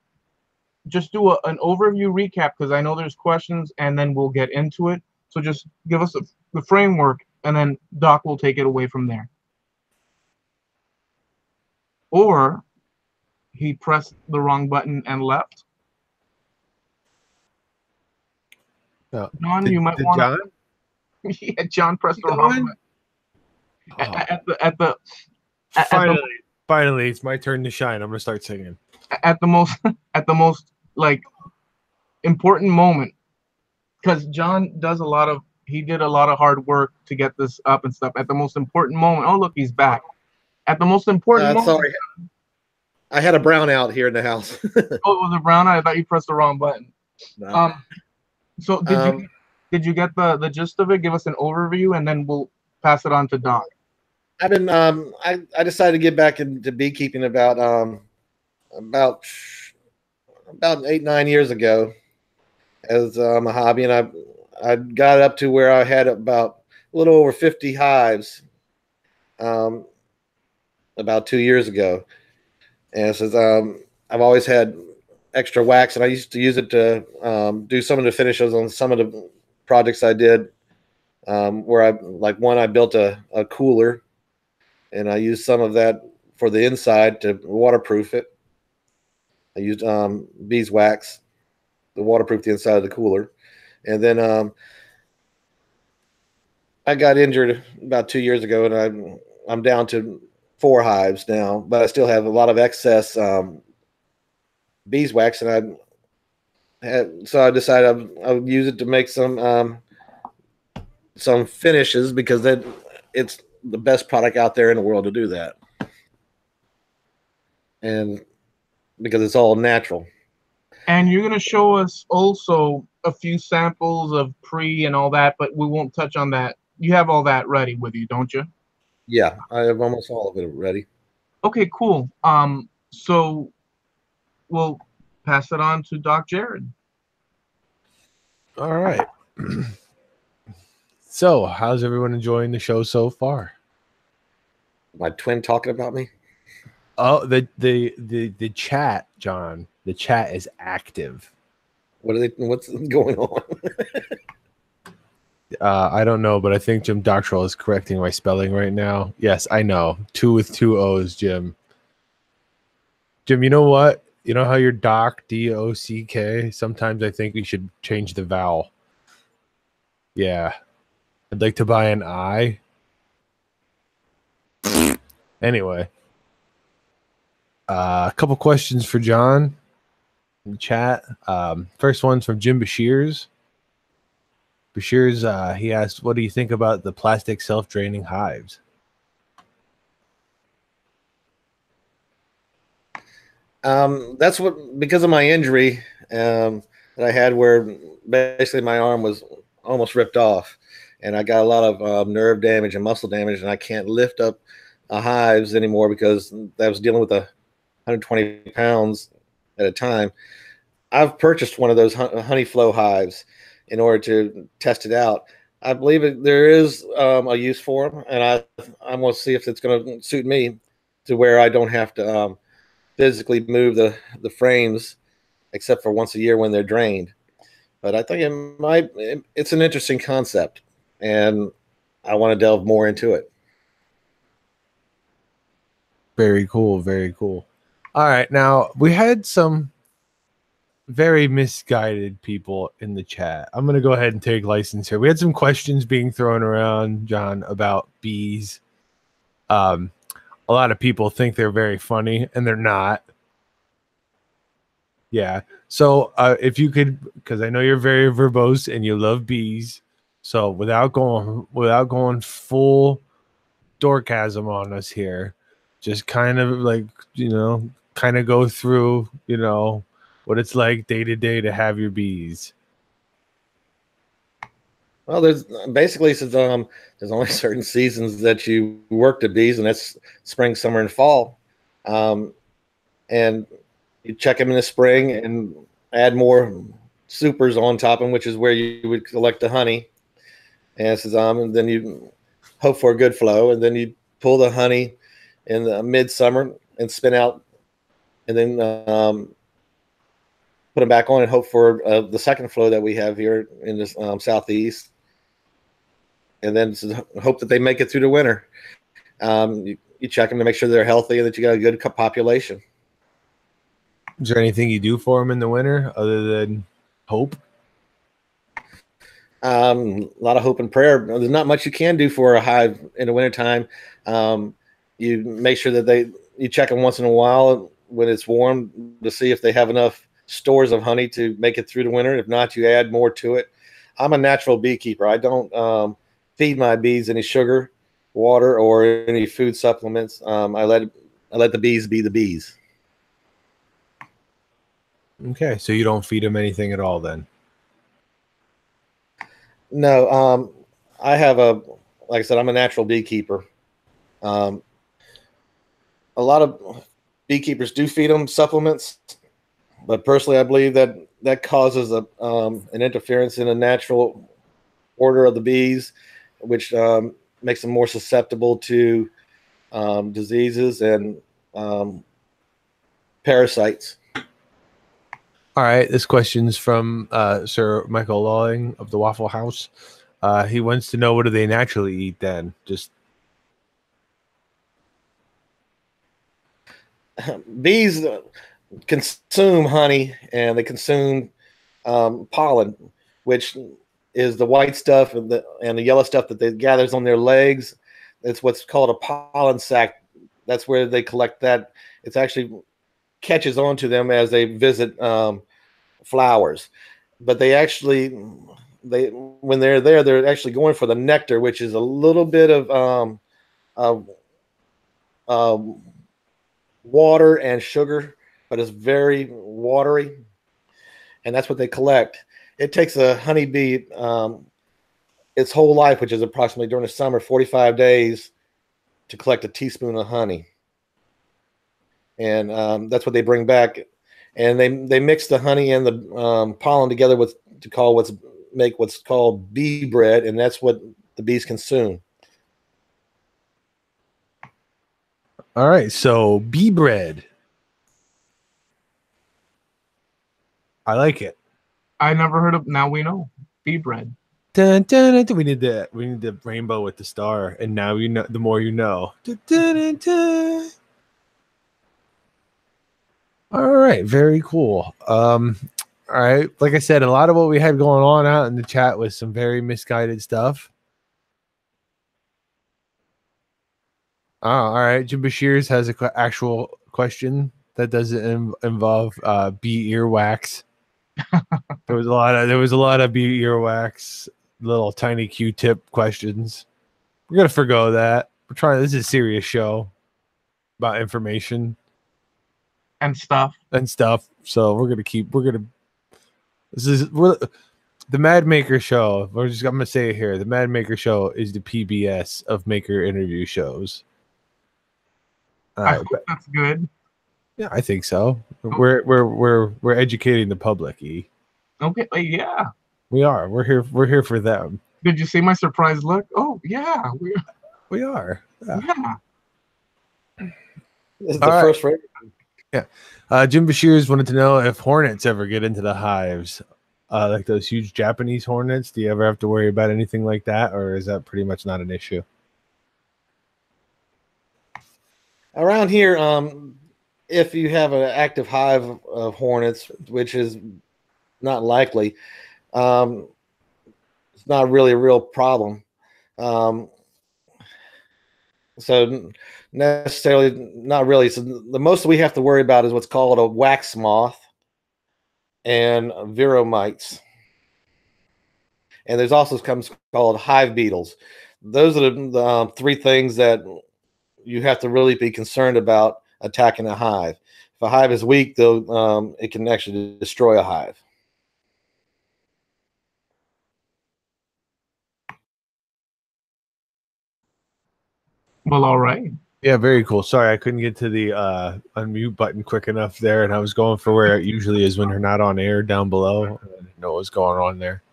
just do an overview recap, because I know there's questions, and then we'll get into it. So just give us the framework, and then Doc will take it away from there. Or he pressed the wrong button and left. John, you might want John? to. Yeah, John pressed the wrong button. Finally, it's my turn to shine. I'm gonna start singing. At the most like important moment, because John did a lot of hard work to get this up and stuff. At the most important moment, oh look, he's back. At the most important moment. Sorry, I had a brownout here in the house. Oh, it was a brownout. I thought you pressed the wrong button. No. So did you get the gist of it? Give us an overview, and then we'll pass it on to Doc. I've been I decided to get back into beekeeping about 8-9 years ago as a hobby, and I got up to where I had about a little over 50 hives about 2 years ago. And since I've always had extra wax, and I used to use it to do some of the finishes on some of the projects I did, where I built a cooler, and I used some of that for the inside to waterproof it. I used beeswax to waterproof the inside of the cooler. And then I got injured about 2 years ago, and I'm down to 4 hives now, but I still have a lot of excess beeswax, and so I decided I would use it to make some finishes, because it's the best product out there in the world to do that, and because it's all natural. And you're going to show us also a few samples of pre and all that, but we won't touch on that. You have all that ready with you, don't you? Yeah, I have almost all of it ready. Okay, cool. So we'll pass it on to Doc Jared. All right. So, how's everyone enjoying the show so far? My twin talking about me? Oh, the chat, John. The chat is active. What's going on? I don't know, but I think Jim Doctrell is correcting my spelling right now. Yes, I know. 2 with 2 O's, Jim. Jim, you know what? You know how you're Doc, D-O-C-K? Sometimes I think we should change the vowel. Yeah. I'd like to buy an I. Anyway. A couple questions for John in the chat. First one's from Jim Bashirs. Bashirs, he asked, what do you think about the plastic self-draining hives? That's because of my injury that I had, where basically my arm was almost ripped off, and I got a lot of nerve damage and muscle damage, and I can't lift up hives anymore because I was dealing with 120 pounds at a time. I've purchased one of those honey flow hives in order to test it out. I believe there is a use for them, and I'm going to see if it's going to suit me to where I don't have to physically move the frames except for once a year when they're drained. But I think it's an interesting concept, and I want to delve more into it. Very cool. Very cool. All right. Now, we had some very misguided people in the chat. I'm going to go ahead and take license here. We had some questions being thrown around, John, about bees. A lot of people think they're very funny, and they're not. Yeah. So if you could, because I know you're very verbose and you love bees, so without going full dorkasm on us here, just kind of like, kind of go through, what it's like day to day to have your bees. Well, there's only certain seasons that you work the bees, and that's spring, summer, and fall. And you check them in the spring and add more supers on top of them, which is where you would collect the honey. And then you hope for a good flow, and then you pull the honey in the midsummer and spin out, and then put them back on and hope for the second flow that we have here in the southeast. And then hope that they make it through the winter. You check them to make sure they're healthy and that you got a good population. Is there anything you do for them in the winter other than hope? A lot of hope and prayer. There's not much you can do for a hive in the wintertime. You make sure that you check them once in a while when it's warm to see if they have enough stores of honey to make it through the winter. If not, you add more to it. I'm a natural beekeeper. I don't feed my bees any sugar, water, or any food supplements. I let the bees be the bees. Okay, so you don't feed them anything at all then? No, I have like I said, I'm a natural beekeeper. A lot of beekeepers do feed them supplements, but personally, I believe that causes an interference in the natural order of the bees, which makes them more susceptible to diseases and parasites. All right, this question's from Sir Michael Lawing of the Waffle House. He wants to know, what do they naturally eat then? Just bees consume honey, and they consume pollen, which is the white stuff and the yellow stuff that they gathers on their legs. It's what's called a pollen sac. That's where they collect that. It's actually catches onto them as they visit flowers, but when they're there, they're actually going for the nectar, which is a little bit of water and sugar, but it's very watery, and that's what they collect. It takes a honeybee its whole life, which is approximately during the summer, 45 days, to collect a teaspoon of honey. And that's what they bring back, and they mix the honey and the pollen together make what's called bee bread, and that's what the bees consume. all right, so bee bread. I like it. I never heard of. Now we know bee bread. Dun, dun, dun, dun. We need the rainbow with the star, and now you know. The more you know. Dun, dun, dun, dun. All right, very cool. All right, like I said, a lot of what we had going on out in the chat was some very misguided stuff. All right, Jim Bashirs has an actual question that doesn't involve bee earwax. There was a lot of bee earwax, little tiny Q-tip questions. We're gonna forgo that. We're trying. This is a serious show about information And stuff. So we're the Mad Maker Show. I'm gonna say it here. The Mad Maker Show is the PBS of maker interview shows. I hope that's good. Yeah, I think so. We're educating the public. E. Okay. Yeah. We are. We're here for them. Did you see my surprised look? Oh yeah. We are. Yeah. This is the first rate. Yeah. Jim Bashirs wanted to know if hornets ever get into the hives, like those huge Japanese hornets. Do you ever have to worry about anything like that, or is that pretty much not an issue? Around here, if you have an active hive of hornets, which is not likely, it's not really a real problem. So necessarily, not really. So the most we have to worry about is what's called a wax moth and viromites. And there's also comes called hive beetles. Those are the three things that you have to really be concerned about attacking a hive. If a hive is weak, though, it can actually destroy a hive. Well, all right. Yeah, very cool. Sorry, I couldn't get to the unmute button quick enough there, and I was going for where it usually is when you're not on air down below. I didn't know what was going on there.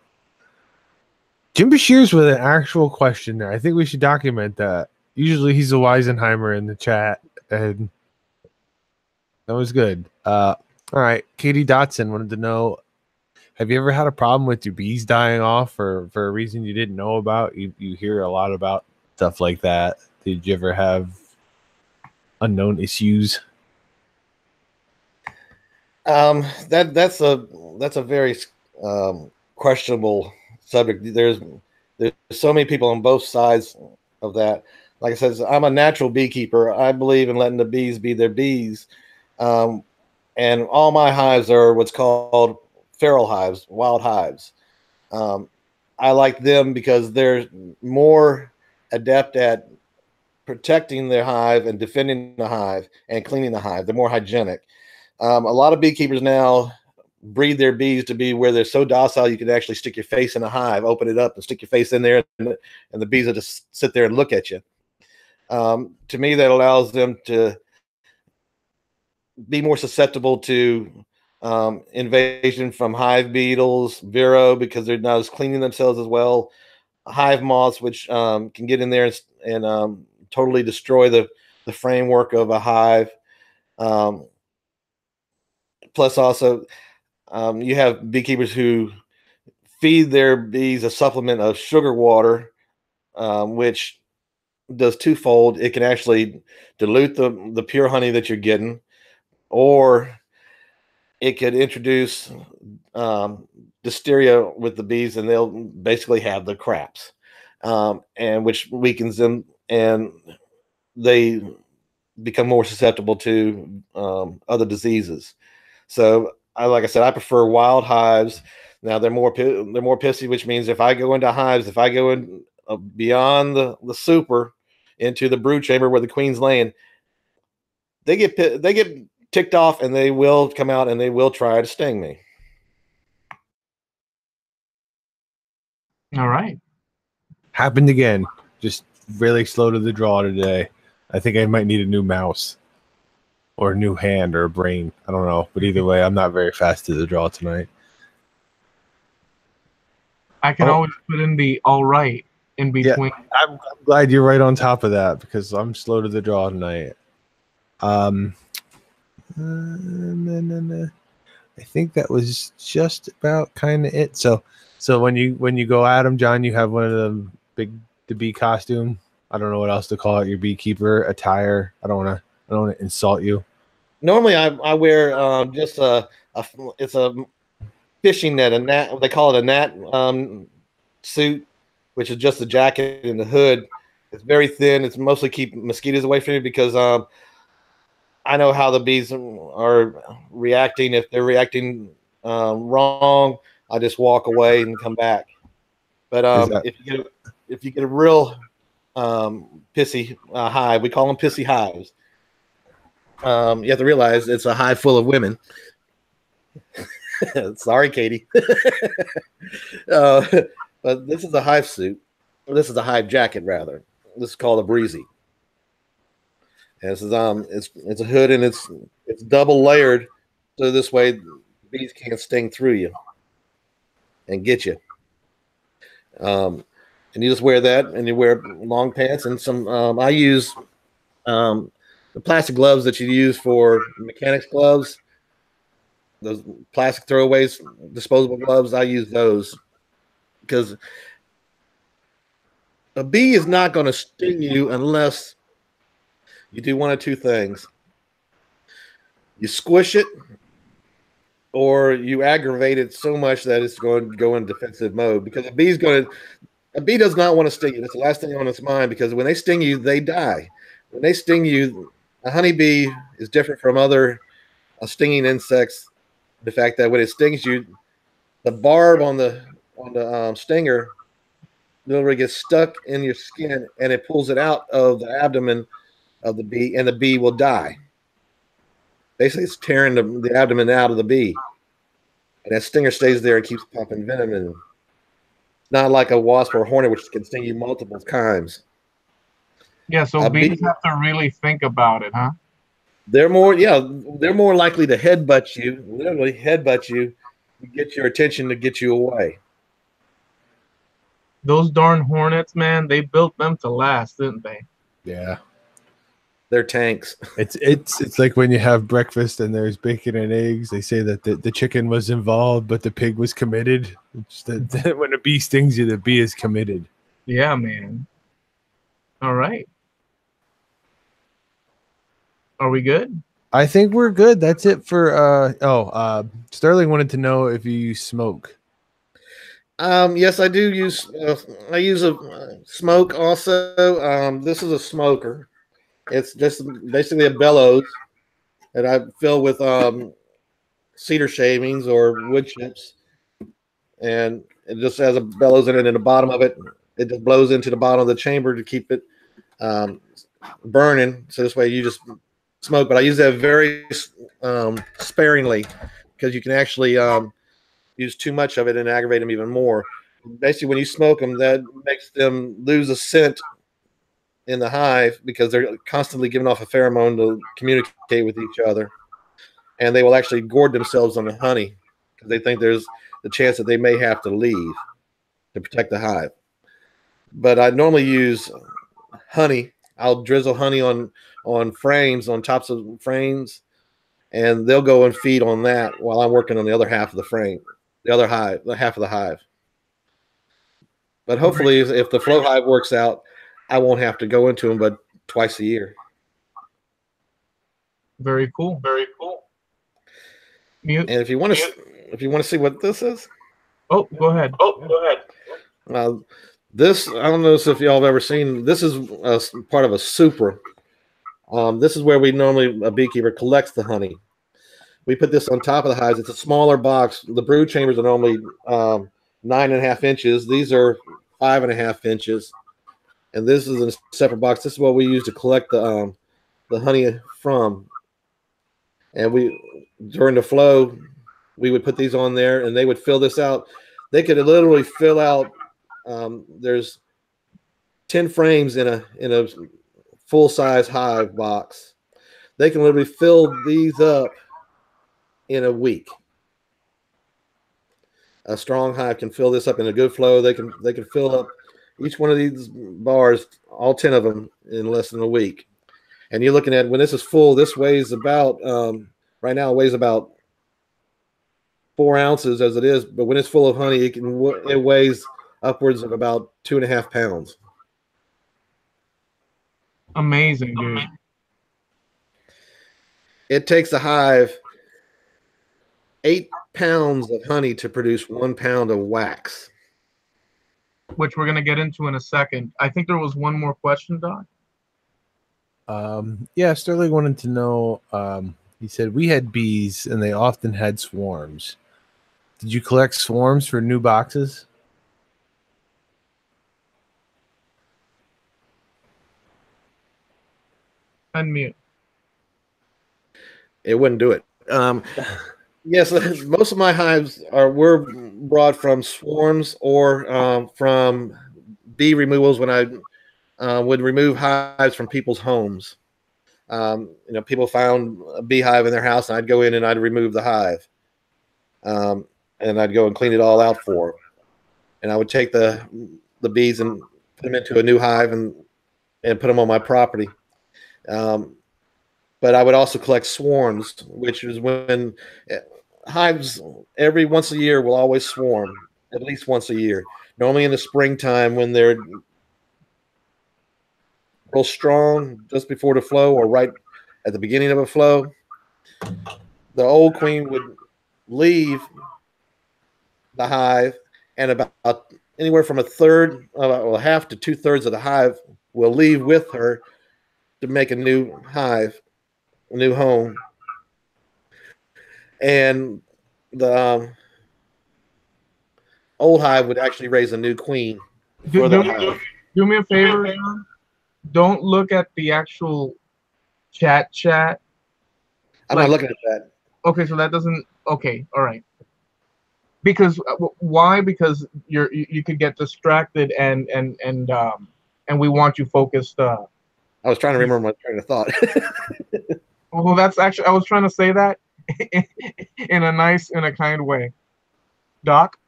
Jim Bashirs with an actual question there. I think we should document that. Usually he's a Weisenheimer in the chat, and that was good. All right, Katie Dotson wanted to know, have you ever had a problem with your bees dying off for a reason you didn't know about? You hear a lot about stuff like that. Did you ever have unknown issues? That's a very questionable subject. There's so many people on both sides of that. Like I said, I'm a natural beekeeper. I believe in letting the bees be their bees. And all my hives are what's called feral hives, wild hives. I like them because they're more adept at protecting their hive and defending the hive and cleaning the hive. They're more hygienic. A lot of beekeepers now breed their bees to be where they're so docile you can actually stick your face in a hive, open it up, and stick your face in there, and the bees will just sit there and look at you. To me, that allows them to be more susceptible to invasion from hive beetles, Vero, because they're not as cleaning themselves as well. Hive moths, which can get in there and totally destroy the framework of a hive. Plus, also, you have beekeepers who feed their bees a supplement of sugar water, which does twofold. It can actually dilute the pure honey that you're getting, or it could introduce diphtheria with the bees, and they'll basically have the craps, and which weakens them, and they become more susceptible to other diseases. So, like I said, I prefer wild hives. Now they're more pissy, which means if I go into hives, if I go in beyond the super into the brood chamber where the queen's laying, they get ticked off, and they will come out and they will try to sting me. All right. Happened again. Just really slow to the draw today. I think I might need a new mouse or a new hand or a brain. I don't know. But either way, I'm not very fast to the draw tonight. I can always put in the all right in between. Yeah, I'm glad you're right on top of that because I'm slow to the draw tonight. I think that was just about kind of it. So when you go at them, John, you have one of the bee costume. I don't know what else to call it. Your beekeeper attire. I don't want to insult you. Normally, I wear just it's a fishing net, a gnat. They call it a gnat suit, which is just a jacket and the hood. It's very thin. It's mostly keep mosquitoes away from you because I know how the bees are reacting. If they're reacting wrong, I just walk away and come back. But if you get a real pissy hive, we call them pissy hives. You have to realize it's a hive full of women. Sorry, Katie. But this is a hive suit. This is a hive jacket, rather. This is called a breezy. And this is it's a hood, and it's double layered, so this way bees can't sting through you and get you. And you just wear that, and you wear long pants and some. I use the plastic gloves that you use for mechanics gloves. Those plastic throwaways, disposable gloves. I use those because a bee is not going to sting you unless you do one of two things. You squish it, or you aggravate it so much that it's going to go in defensive mode, because a bee does not want to sting you. That's the last thing on its mind, because when they sting you, they die. When they sting you, a honeybee is different from other stinging insects. The fact that when it stings you, the barb on the stinger literally gets stuck in your skin, and it pulls it out of the abdomen of the bee, and the bee will die. Basically, it's tearing the abdomen out of the bee, and that stinger stays there and keeps pumping venom in. Not like a wasp or a hornet, which can sting you multiple times. Yeah, so bees have to really think about it, huh? They're more likely to headbutt you, literally headbutt you, to get your attention, to get you away. Those darn hornets, man, they built them to last, didn't they? Yeah. They're tanks. It's like when you have breakfast and there's bacon and eggs. They say that the chicken was involved, but the pig was committed. It's that when a bee stings you, the bee is committed. Yeah, man. All right. Are we good? I think we're good. That's it for Sterling wanted to know if you smoke. Yes, I do use. I use a smoke also. This is a smoker. It's just basically a bellows that I fill with cedar shavings or wood chips, and it just has a bellows in it. And the bottom of it, it just blows into the bottom of the chamber to keep it um, burning. So this way you just smoke. But I use that very sparingly because you can actually use too much of it and aggravate them even more. Basically, when you smoke them, that makes them lose a scent in the hive because they're constantly giving off a pheromone to communicate with each other, and they will actually gourd themselves on the honey because they think there's the chance that they may have to leave to protect the hive. But I normally use honey. I'll drizzle honey on frames, on tops of frames, and they'll go and feed on that while I'm working on the other half of the frame, the other hive, the half of the hive. But hopefully, if the flow hive works out, I won't have to go into them but twice a year. Very cool. Very cool. Mute. And if you want to see what this is, Oh, go ahead. Go ahead. this I don't know if y'all have ever seen. This is part of a super. This is where we normally a beekeeper collects the honey. We put this on top of the hives. It's a smaller box. The brood chambers are normally 9.5 inches. These are 5.5 inches, and this is in a separate box. This is what we use to collect the honey from. And during the flow, we would put these on there, and they would fill this out. They could literally fill out. There's 10 frames in a full size hive box. They can literally fill these up in a week. A strong hive can fill this up in a good flow. They can fill up each one of these bars, all 10 of them, in less than a week. And you're looking at when this is full, this weighs about right now it weighs about 4 ounces as it is, but when it's full of honey, it weighs upwards of about 2.5 pounds. Amazing, dude. It takes a hive 8 pounds of honey to produce 1 pound of wax. Which we're gonna get into in a second. I think there was one more question, Doc. Yeah, Sterling wanted to know. He said we had bees and they often had swarms. Did you collect swarms for new boxes? Unmute. It wouldn't do it. Yes, most of my hives were brought from swarms or from bee removals when I would remove hives from people's homes. People found a beehive in their house, and I'd go in and I'd remove the hive, and I'd go and clean it all out for them. And I would take the bees and put them into a new hive and put them on my property. But I would also collect swarms, which is when hives every once a year will always swarm, at least once a year. Normally in the springtime when they're real strong just before the flow or right at the beginning of a flow, the old queen would leave the hive, and about anywhere from a third, half to 2/3 of the hive will leave with her to make a new hive, a new home. And the old hive would actually raise a new queen for the hive. Do me a favor, John. Don't look at the actual chat. I'm not looking at that. Okay, so that doesn't. Okay, all right. Because why? Because you could get distracted and we want you focused. I was trying to remember my train of thought. Well, that's actually I was trying to say that in a kind way. Doc,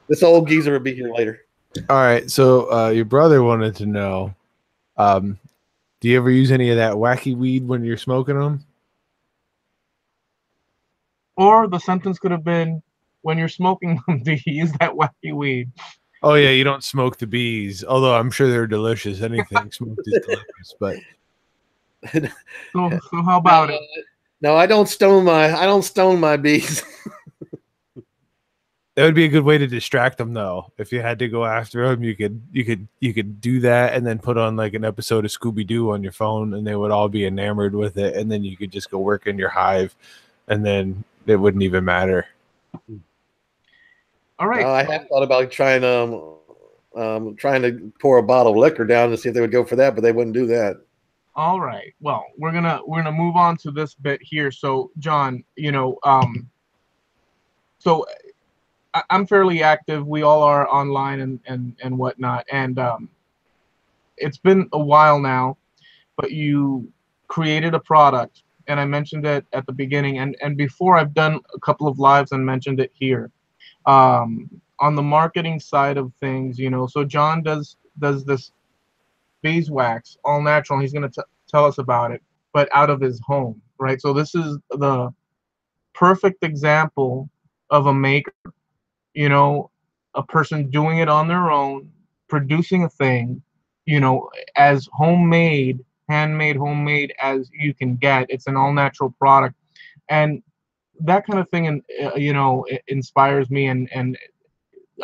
this old geezer will be here later. All right. So your brother wanted to know, do you ever use any of that wacky weed when you're smoking them? or the sentence could have been, when you're smoking them, do you use that wacky weed? Oh yeah, you don't smoke the bees, although I'm sure they're delicious. Anything smoked is delicious, but So how about it? No, I don't stone my bees. That would be a good way to distract them, though. If you had to go after them, you could do that, and then put on like an episode of Scooby Doo on your phone, and they would all be enamored with it, and then you could just go work in your hive, and then it wouldn't even matter. All right. I have thought about trying to pour a bottle of liquor down to see if they would go for that, but they wouldn't do that. All right. Well, we're gonna move on to this bit here. So, John, so I'm fairly active. We all are online and whatnot. And it's been a while now, but you created a product, and I mentioned it at the beginning. And before, I've done a couple of lives and mentioned it here. On the marketing side of things, so John does this beeswax, all natural. And he's going to tell us about it, but out of his home, right? So this is the perfect example of a maker. A person doing it on their own, producing a thing, as handmade as you can get. It's an all natural product. And that kind of thing, it inspires me, and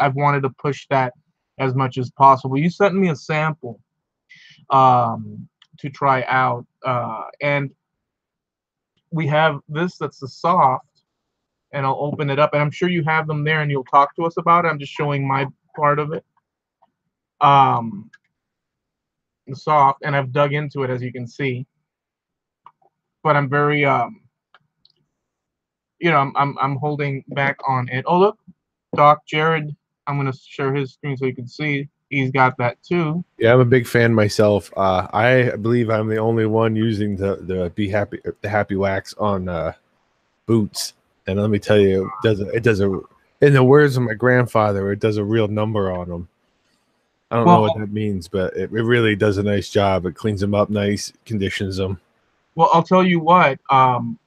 I've wanted to push that as much as possible. You sent me a sample to try out, and we have this that's the soft, and I'll open it up, and I'm sure you have them there and you'll talk to us about it. I'm just showing my part of it. The soft, and I've dug into it, as you can see, but I'm very I'm holding back on it. Oh, look, Jared, I'm going to share his screen so you can see. He's got that too. Yeah, I'm a big fan myself. I believe I'm the only one using the Happy Wax on boots. And let me tell you, it does a, in the words of my grandfather, it does a real number on them. I don't know what that means, but it really does a nice job. It cleans them up nice, conditions them. Well, I'll tell you what.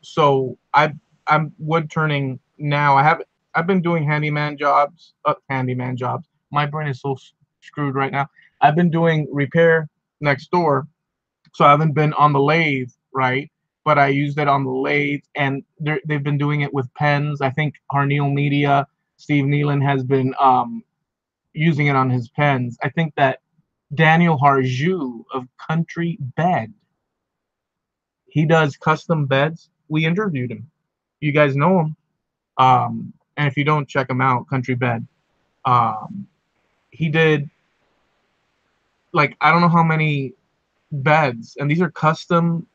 So I'm wood turning now. I've been doing handyman jobs. My brain is so screwed right now. I've been doing repair next door, so I haven't been on the lathe, right? But I used it on the lathe, and they've been doing it with pens. I think Harneal Media, Steve Nealon has been using it on his pens. I think that Daniel Harju of Country Bed, he does custom beds. We interviewed him. You guys know him. And if you don't, check him out, Country Bed. He did, like, I don't know how many beds, and these are custom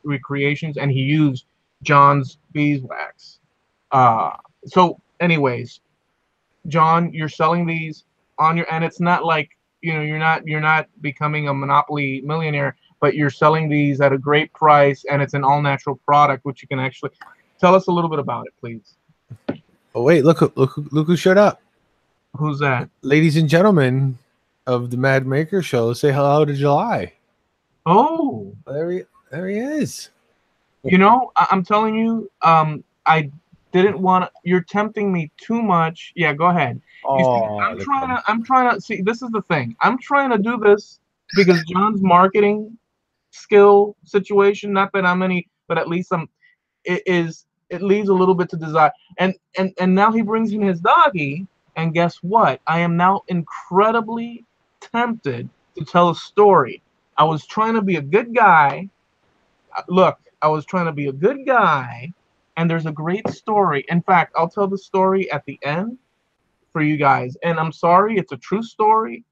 recreations, and he used John's beeswax. So anyways, John, you're selling these on your, and it's not like, you're not becoming a monopoly millionaire, but you're selling these at a great price, and it's an all natural product, which you can actually tell us a little bit about it, please. Oh wait, look who showed up. Who's that? Ladies and gentlemen of the Mad Maker Show, say hello to July. Oh, there he is. I'm telling you, I didn't want to. You're tempting me too much. Yeah, go ahead. Oh, I'm trying to see. This is the thing. I'm trying to do this because John's marketing skill situation. Not that I'm any, but at least it leaves a little bit to desire. And now he brings in his doggy. And guess what? I am now incredibly tempted to tell a story. I was trying to be a good guy. Look, I was trying to be a good guy, and there's a great story. In fact, I'll tell the story at the end for you guys. And I'm sorry, it's a true story.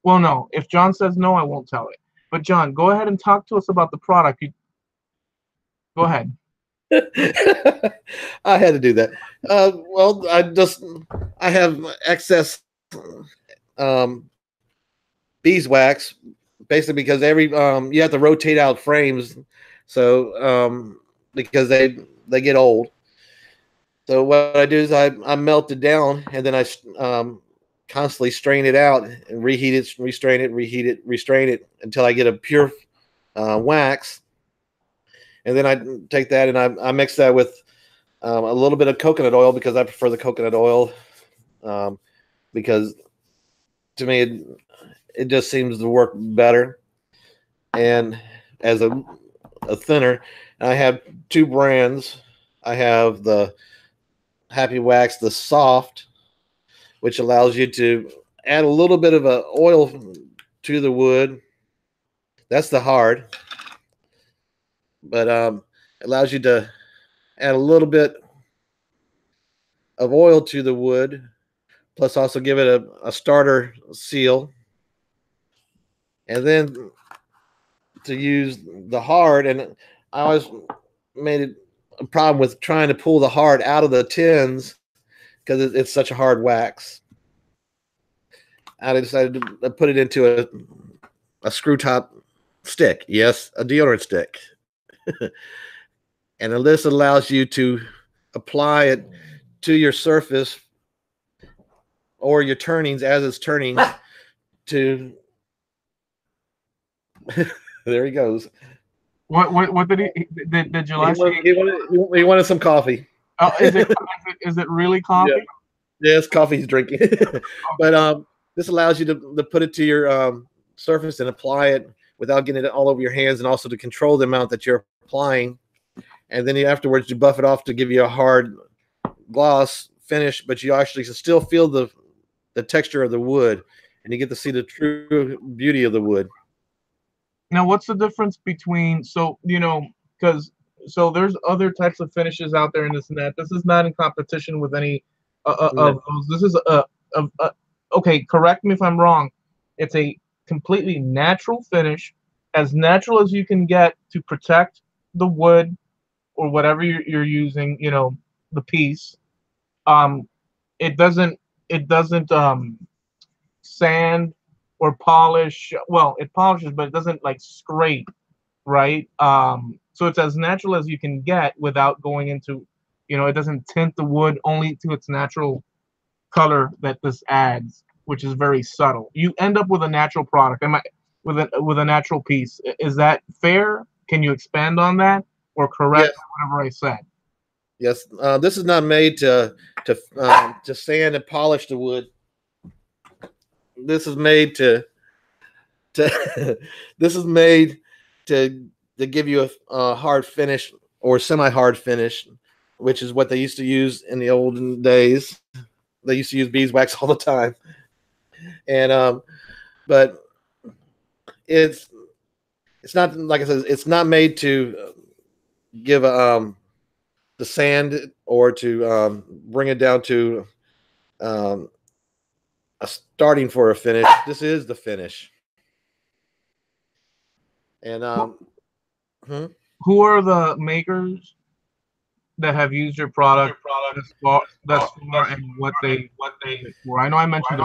Well, no, if John says no, I won't tell it. But John, go ahead and talk to us about the product. Go ahead. I had to do that. Well, I have excess beeswax, basically because you have to rotate out frames, so because they get old. So what I do is I melt it down, and then I constantly strain it out and reheat it, restrain it, reheat it, restrain it until I get a pure wax. And then I take that and I mix that with a little bit of coconut oil, because I prefer the coconut oil, because to me it just seems to work better. And as a thinner, I have two brands. I have the Happy Wax the Soft, which allows you to add a little bit of a oil to the wood. That's the hard, but allows you to add a little bit of oil to the wood, plus also give it a starter seal. And then to use the hard, and I always made it a problem with trying to pull the hard out of the tins because it's such a hard wax. I decided to put it into a screw top stick. Yes, a deodorant stick. And this allows you to apply it to your surface or your turnings as it's turning to there he goes. What did he did you last he wanted some coffee. Oh, is it really coffee? Yeah. Yes, coffee he's drinking. But this allows you to put it to your surface and apply it without getting it all over your hands, and also to control the amount that you're applying. And then afterwards you buff it off to give you a hard gloss finish, but you actually still feel the texture of the wood, and you get to see the true beauty of the wood. Now, what's the difference between, so, you know, because so there's other types of finishes out there in this net. This is not in competition with any of those. This is okay, correct me if I'm wrong. It's a completely natural finish, as natural as you can get to protect the wood or whatever you're using, you know, the piece. It doesn't sand or polish. Well, it polishes, but it doesn't like scrape, right? So it's as natural as you can get without going into, you know, it doesn't tint the wood, only to its natural color that this adds, which is very subtle. You end up with a natural product. With a natural piece. Is that fair? Can you expand on that or correct whatever I said? Yes, this is not made to sand and polish the wood. This is made to this is made to give you a hard finish or semi-hard finish, which is what they used to use in the olden days. They used to use beeswax all the time, and but it's not, like I said, it's not made to give the sand or to bring it down to a starting for a finish. This is the finish. And who are the makers that have used your product thus far, and what they for? I know I mentioned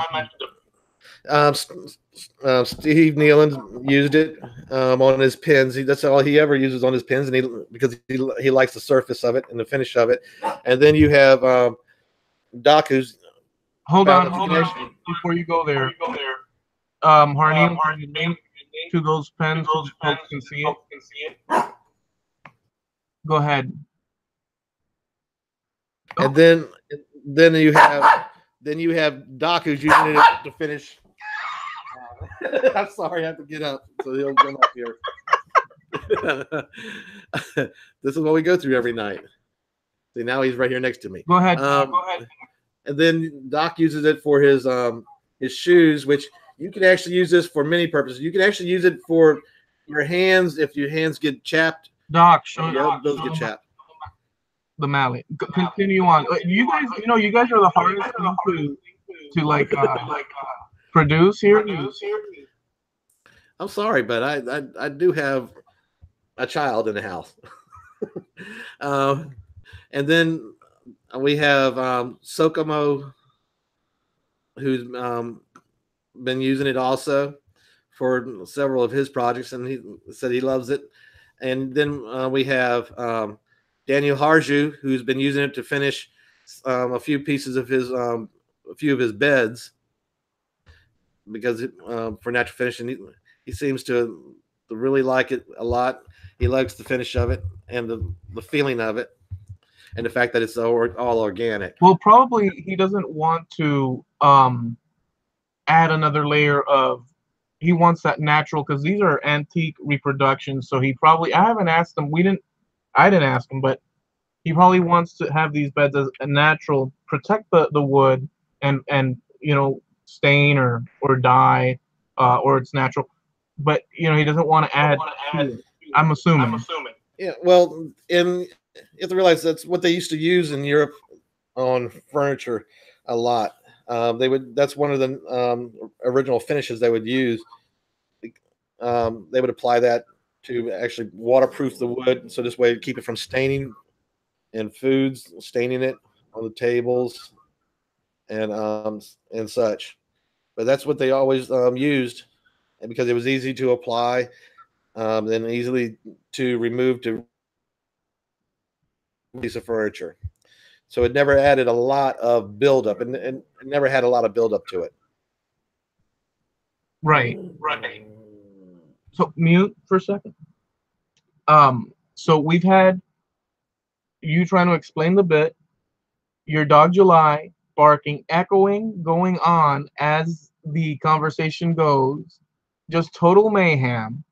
Steve Nealon used it on his pins. That's all he ever uses on his pins, and because he likes the surface of it and the finish of it. And then you have Doc, who's hold on before you go there. Harney, link to those pens so folks can see it. Go ahead. And then you have Doc, who's using it to finish. I'm sorry, I have to get up so he'll come up here. This is what we go through every night. See, now he's right here next to me. Go ahead. And then Doc uses it for his shoes, which you can actually use this for many purposes. You can actually use it for your hands if your hands get chapped. Doc, those get chapped. The mallet. Continue on. You guys are the hardest thing to like produce here. I'm sorry, but I do have a child in the house. And then we have Sokomo, who's been using it also for several of his projects, and he said he loves it. And then we have Daniel Harju, who's been using it to finish a few pieces of his a few of his beds, because for natural finishing, he seems to really like it a lot. He likes the finish of it and the feeling of it, and the fact that it's all organic. Well, probably he doesn't want to add another layer of. He wants that natural, because these are antique reproductions. So he probably, I haven't asked him. I didn't ask him, but he probably wants to have these beds as a natural, protect the wood and stain or die, or it's natural, but he doesn't want to add to it. I'm assuming. Yeah, well, and you have to realize that's what they used to use in Europe on furniture a lot. That's one of the original finishes they would use. They would apply that to actually waterproof the wood, so this way to keep it from staining in foods, staining it on the tables and such. But that's what they always used, and because it was easy to apply, and easily to remove to piece of furniture. So it never added a lot of buildup, and it never had a lot of buildup to it. Right. So mute for a second. So we've had you trying to explain the bit, your dog July barking, echoing, going on as the conversation goes, just total mayhem.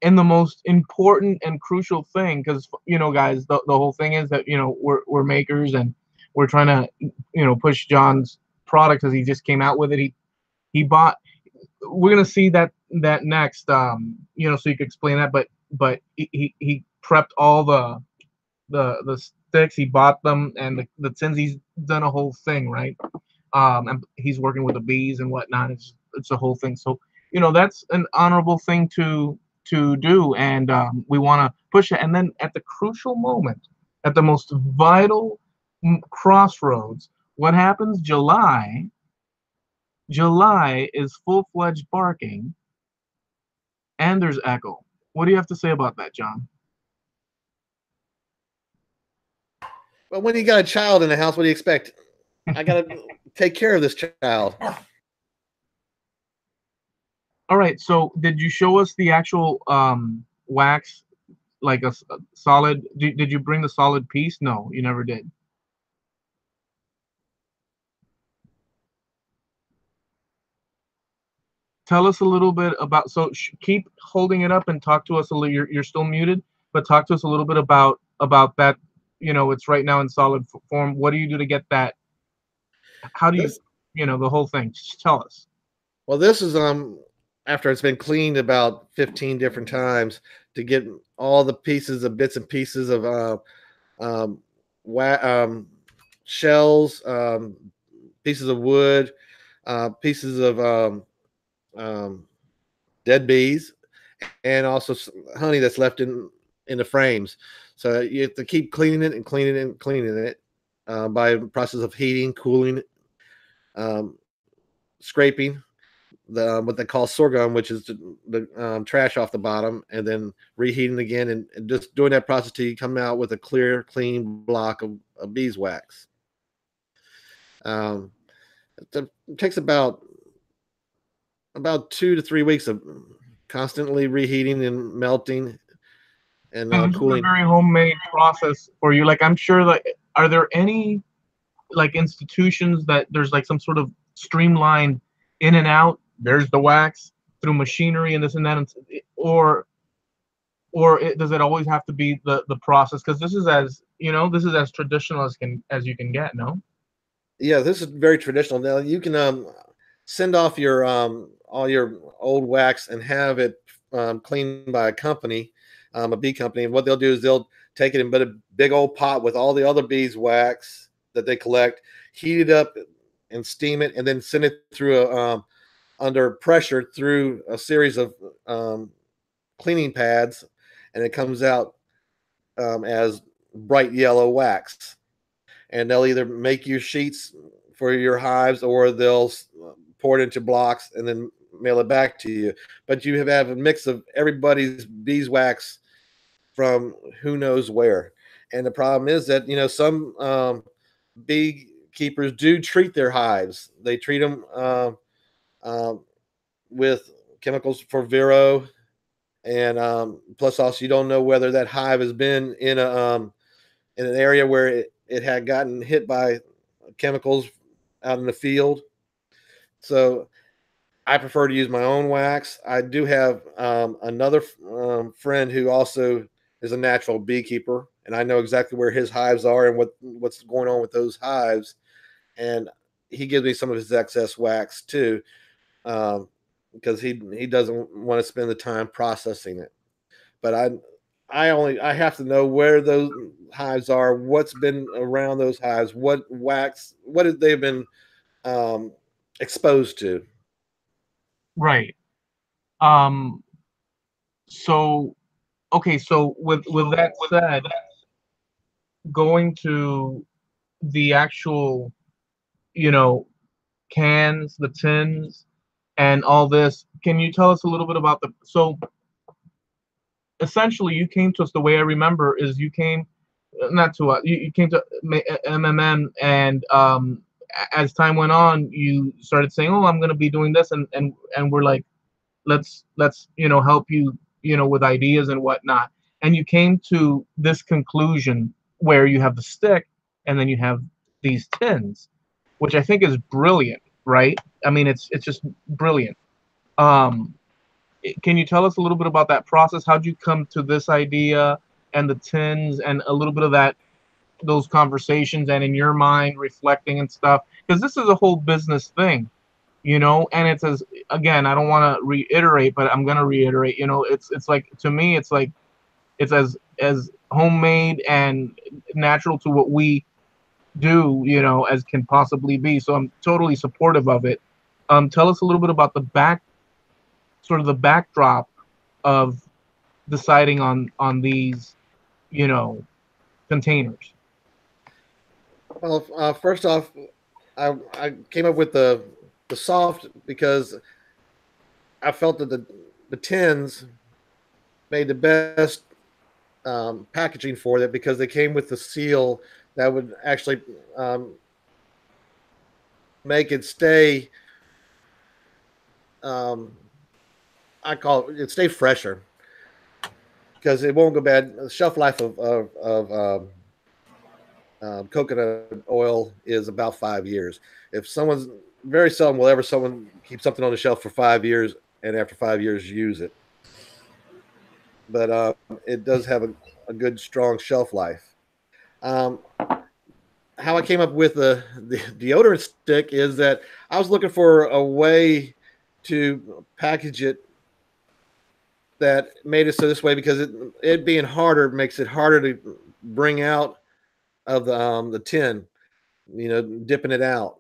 And the most important and crucial thing, because guys, the whole thing is that we're makers and we're trying to push John's product because he just came out with it. He bought. We're gonna see that next. So you can explain that, but he prepped all the sticks. He bought them and the tins. He's done a whole thing, right? And he's working with the bees and whatnot. It's a whole thing. So that's an honorable thing to do, and we want to push it. And then at the crucial moment, at the most vital crossroads, what happens? July is full-fledged barking, and there's echo. What do you have to say about that, John? But when you got a child in the house, what do you expect? I got to take care of this child. All right. So did you show us the actual wax, like a solid? Did you bring the solid piece? No, you never did. Tell us a little bit about. So keep holding it up and talk to us a little. You're still muted, but talk to us a little bit about that. It's right now in solid form. What do you do to get that? How do you, the whole thing? Just tell us. Well, this is after it's been cleaned about 15 different times to get all the pieces of bits and pieces of shells, pieces of wood, pieces of dead bees, and also honey that's left in the frames. So you have to keep cleaning it and cleaning it and cleaning it by process of heating, cooling, scraping what they call sorghum, which is the trash off the bottom, and then reheating again, and just doing that process till you come out with a clear, clean block of beeswax. It takes about 2 to 3 weeks of constantly reheating and melting and cooling. It's a very homemade process for you. Like, I'm sure that, are there any like institutions that there's like some sort of streamlined in and out? There's the wax through machinery and this and that, or does it always have to be the process? Because this is as traditional as you can get. No. Yeah, this is very traditional. Now you can send off your all your old wax and have it cleaned by a company, a bee company. And what they'll do is they'll take it and put a big old pot with all the other beeswax that they collect, heat it up and steam it, and then send it through under pressure through a series of cleaning pads, and it comes out as bright yellow wax. And they'll either make you sheets for your hives, or they'll pour it into blocks and then mail it back to you. But you have a mix of everybody's beeswax from who knows where. And the problem is that some beekeepers do treat their hives. They treat them with chemicals for Vero, and plus also you don't know whether that hive has been in an area where it had gotten hit by chemicals out in the field. So I prefer to use my own wax. I do have another friend who also is a natural beekeeper, and I know exactly where his hives are and what's going on with those hives. And he gives me some of his excess wax too, because he doesn't want to spend the time processing it. But I have to know where those hives are, what's been around those hives, what wax, what have they been exposed to. Right. So okay, so with that said, going to the actual, you know, cans, the tins, and all this, can you tell us a little bit about the, so essentially you came to us, the way I remember is you came, not to us, you came to MMM, and as time went on, you started saying, oh, I'm going to be doing this, and we're like, let's help you, with ideas and whatnot. And you came to this conclusion where you have the stick and then you have these tins, which I think is brilliant, right? I mean, it's just brilliant. Can you tell us a little bit about that process? How'd you come to this idea and the tins, and a little bit of that, those conversations, and in your mind reflecting and stuff? Because this is a whole business thing, and it's, as again, I don't want to reiterate, but I'm going to reiterate, it's like, to me, it's like, it's as homemade and natural to what we do, as can possibly be. So I'm totally supportive of it. Tell us a little bit about the backdrop of deciding on these, containers. Well, first off, I came up with the soft because I felt that the tins made the best packaging for that, because they came with the seal that would actually make it stay. I call it stay fresher, because it won't go bad. The shelf life of coconut oil is about 5 years. If someone's very seldom will ever someone keep something on the shelf for 5 years and after 5 years use it. But it does have a good strong shelf life. How I came up with the deodorant stick is that I was looking for a way to package it that made it so this way, because it being harder makes it harder to bring out of the tin, dipping it out.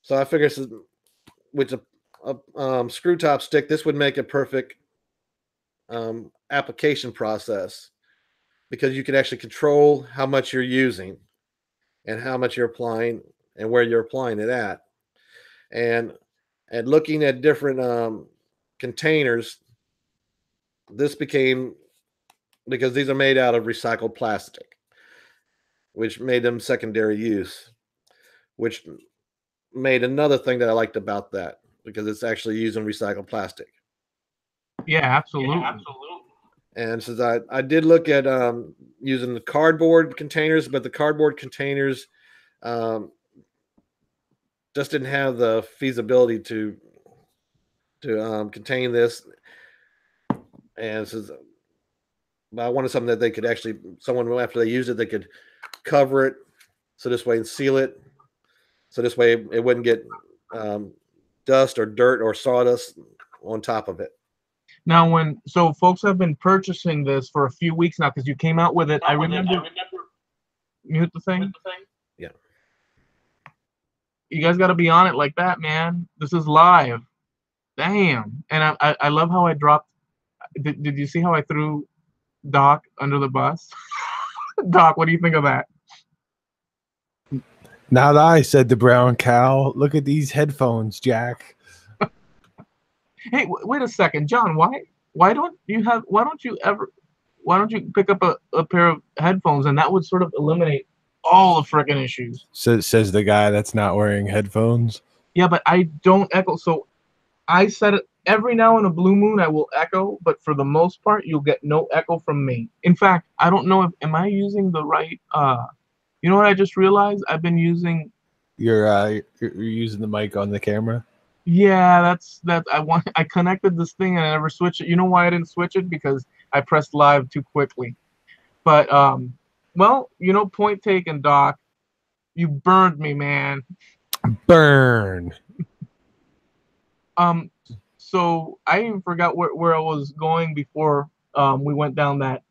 So I figured with a screw top stick, this would make a perfect application process, because you can actually control how much you're using and how much you're applying and where you're applying it at. And looking at different containers, this became, because these are made out of recycled plastic, which made them secondary use, which made another thing that I liked about that, because it's actually using recycled plastic. Yeah, absolutely. And since I did look at using the cardboard containers, but the cardboard containers just didn't have the feasibility to contain this. And since I wanted something that they could actually, someone after they used it, they could cover it, so this way, and seal it, so this way it wouldn't get dust or dirt or sawdust on top of it. Now, so folks have been purchasing this for a few weeks now, because you came out with it. I remember. Mute the thing. Yeah. You guys got to be on it like that, man. This is live. Damn. And I love how I dropped. Did you see how I threw Doc under the bus? Doc, what do you think of that? Now that I said the brown cow, look at these headphones, Jack. Hey, wait a second, John. Why don't you pick up a pair of headphones, and that would sort of eliminate all the freaking issues. Says the guy that's not wearing headphones. Yeah, but I don't echo. So I said it every now and a blue moon I will echo, but for the most part you'll get no echo from me. In fact, I don't know if am I using the right you know what I just realized? I've been using You're using the mic on the camera? Yeah, I connected this thing and I never switched it. You know why I didn't switch it? Because I pressed live too quickly. But Well, point taken, Doc. You burned me, man. Burn. So I even forgot where I was going before we went down that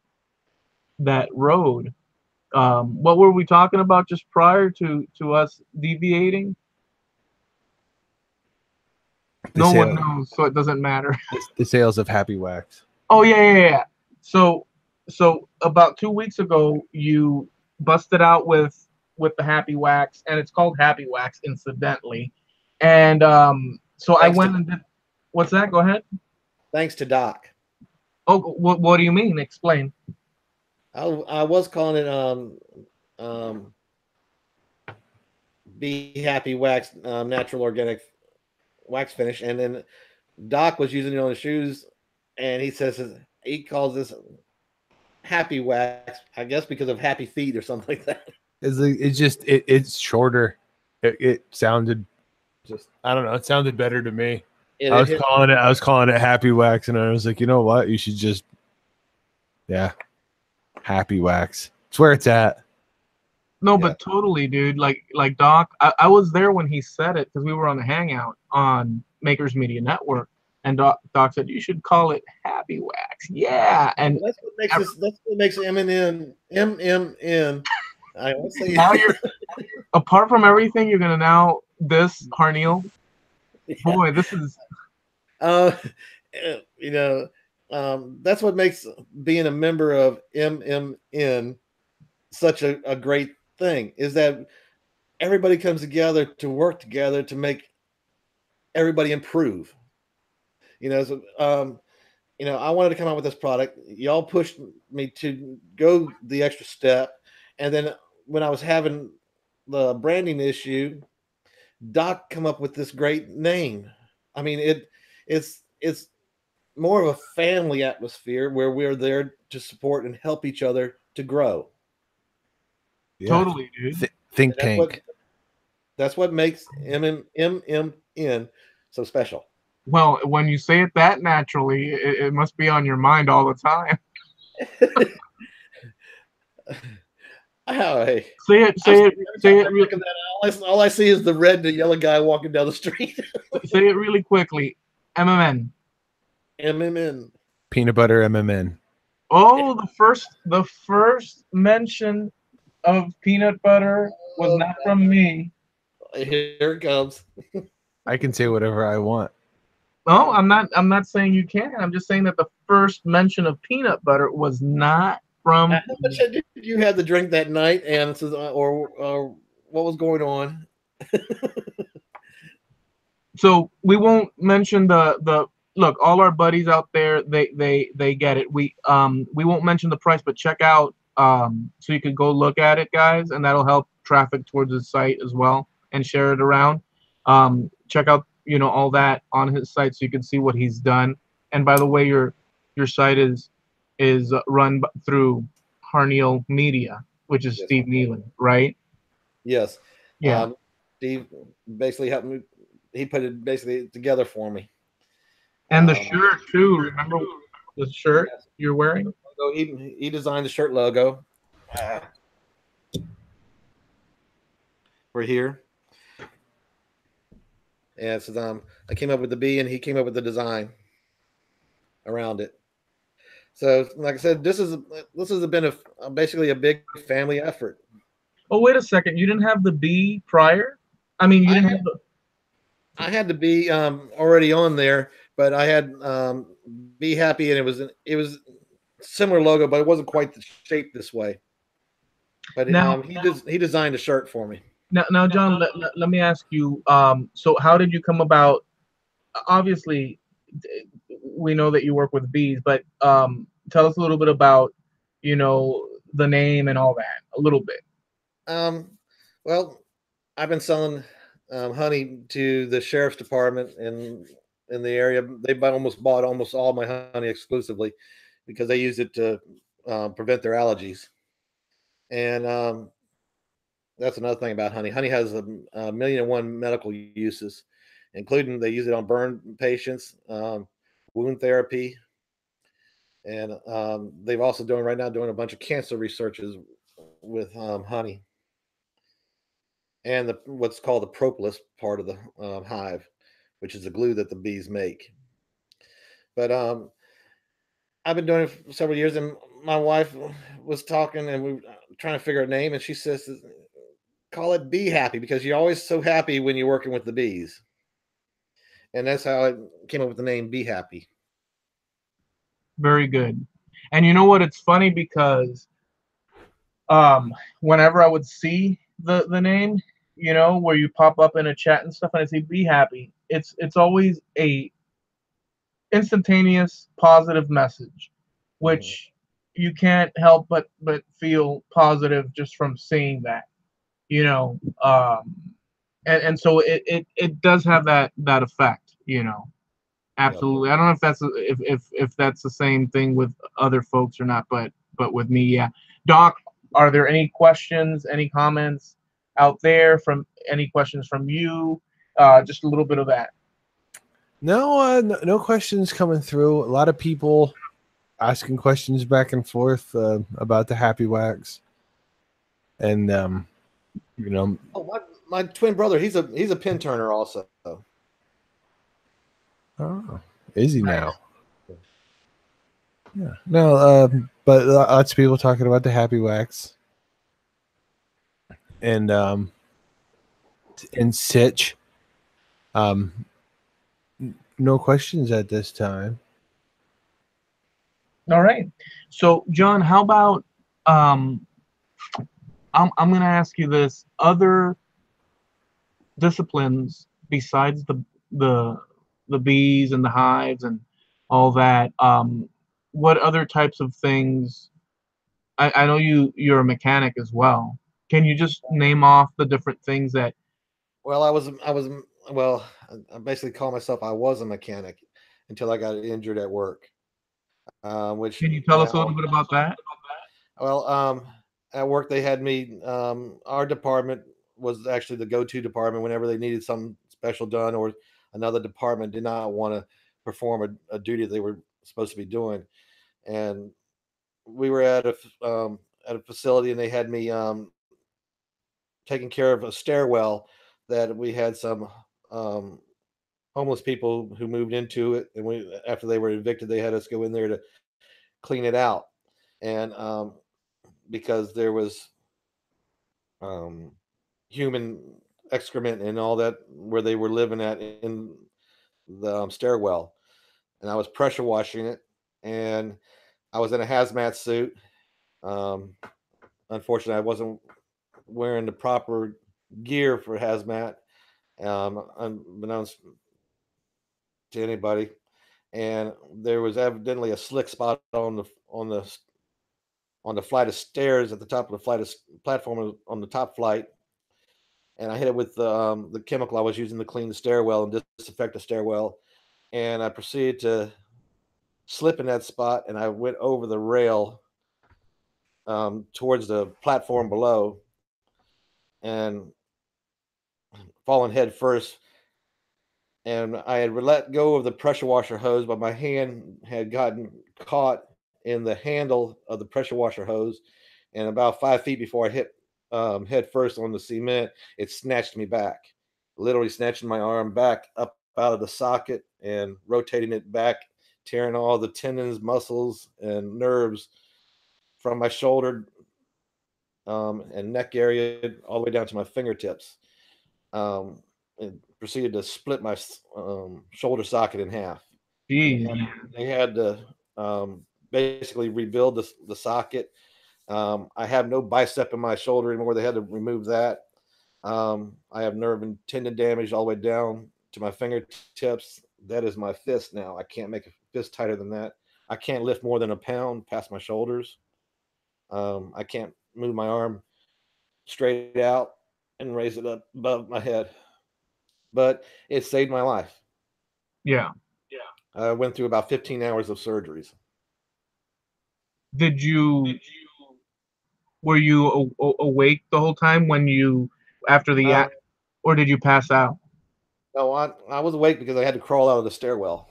road. What were we talking about just prior to us deviating? No one knows, so it doesn't matter. The sales of Happy Wax. Oh yeah. So about 2 weeks ago, you busted out with the Happy Wax, and it's called Happy Wax, incidentally. And so I went and did. What's that? Go ahead. Thanks to Doc. Oh, what do you mean? Explain. I was calling it Be Happy Wax, natural organic wax finish, and then Doc was using it on his shoes, and he calls this Happy Wax, I guess because of happy feet or something like that. It's shorter. It sounded just, I don't know. It sounded better to me. I was calling it Happy Wax, and I was like, you know what? You should just, Happy Wax. It's where it's at. No, but totally, dude. Like Doc, I was there when he said it because we were on the hangout on Makers Media Network, and Doc said you should call it Happy Wax. Yeah, and that's what makes MMN. I always say now you're apart from everything, you're gonna now this HIldabrant. Boy, this is that's what makes being a member of MMN such a great thing, is that everybody comes together to work together to make everybody improve. I wanted to come out with this product. Y'all pushed me to go the extra step, and then when I was having the branding issue, Doc come up with this great name. I mean, it's more of a family atmosphere where we're there to support and help each other to grow. Totally, dude. Think tank. That's what makes MMN so special. Well, when you say it that naturally, it must be on your mind all the time. Oh, hey. Say it. All I see is the red and the yellow guy walking down the street. Say it really quickly. MMN. Peanut butter MMN. Oh, the first mention of peanut butter was not from me. Here it comes. I can say whatever I want. No, I'm not saying you can't. I'm just saying that the first mention of peanut butter was not from. How much did you have to drink that night, and or what was going on? So we won't mention the look. All our buddies out there, they get it. We won't mention the price, but check out so you could go look at it, guys, and that'll help traffic towards the site as well and share it around. Check out all that on his site so you can see what he's done. And by the way, your site is run through HIldabrant Media, which is Steve Nealon, right? Yes. Yeah. Steve basically helped me. He put it basically together for me. And the shirt too. Remember the shirt you're wearing? So he designed the shirt logo. We're here. And so I came up with the B, and he came up with the design around it. So, like I said, this has been basically a big family effort. Oh, wait a second! You didn't have the B prior? I mean, you didn't have the. I had to be already on there, but I had Be Happy, and it was similar logo, but it wasn't quite the shape this way. But he designed a shirt for me. Now, John, let me ask you. So how did you come about? Obviously, we know that you work with bees, but tell us a little bit about, the name and all that. A little bit. Well, I've been selling honey to the sheriff's department in the area. They bought almost all my honey exclusively because they use it to prevent their allergies. And that's another thing about honey. Honey has a 1,000,001 medical uses, including they use it on burn patients, wound therapy, and they've also doing a bunch of cancer researches with honey and what's called the propolis part of the hive, which is the glue that the bees make. But I've been doing it for several years, and my wife was talking, and we were trying to figure a name, and she says, "Call it Bee Happy because you're always so happy when you're working with the bees," and that's how I came up with the name Bee Happy. Very good. And you know what? It's funny because whenever I would see the name, where you pop up in a chat and stuff, and I say "Be Happy," it's always a instantaneous positive message, Mhm. which you can't help but feel positive just from seeing that, you know. And so it does have that effect. Yep. Absolutely. I don't know if if that's the same thing with other folks or not, but with me, yeah. Doc, are there any questions, any comments out there from any questions from you? Just a little bit of that. No, no questions coming through. A lot of people asking questions back and forth about the Happy Wax, and you know, Oh, my twin brother, he's a pin turner also. oh, is he now? Yeah, no, but lots of people talking about the Happy Wax, and Sitch. No questions at this time. All right. So, John, how about I'm going to ask you this: other disciplines besides the the bees and the hives and all that, what other types of things? I know you're a mechanic as well. Can you just name off the different things that? Well, well, I basically call myself I was a mechanic until I got injured at work. Which Can you tell us a little now, bit about that? well, at work they had me. Our department was actually the go-to department whenever they needed something special done, or another department did not want to perform a duty they were supposed to be doing. And we were at a facility, and they had me taking care of a stairwell that we had some um, homeless people who moved into it, and we after they were evicted, they had us go in there to clean it out, and because there was um, human excrement and all that where they were living at in the stairwell, and I was pressure washing it, and I was in a hazmat suit. Um, Unfortunately, I wasn't wearing the proper gear for hazmat, unbeknownst to anybody, and there was evidently a slick spot on the flight of stairs at the top of the flight of platform on the top flight, and I hit it with the chemical I was using to clean the stairwell and disinfect the stairwell, and I proceeded to slip in that spot, and I went over the rail towards the platform below, and fallen head first. And I had let go of the pressure washer hose, but my hand had gotten caught in the handle of the pressure washer hose, and about 5 feet before I hit head first on the cement, it snatched me back, literally snatching my arm back up out of the socket and rotating it back, tearing all the tendons, muscles, and nerves from my shoulder and neck area all the way down to my fingertips. And proceeded to split my shoulder socket in half. And Geez. they had to basically rebuild the socket. I have no bicep in my shoulder anymore. They had to remove that. I have nerve and tendon damage all the way down to my fingertips. That is my fist now. I can't make a fist tighter than that. I can't lift more than a pound past my shoulders. I can't move my arm straight out and raise it up above my head. But it saved my life. Yeah. I went through about 15 hours of surgeries. Did you Were you awake the whole time when you after Um, or did you pass out? no, I was awake because I had to crawl out of the stairwell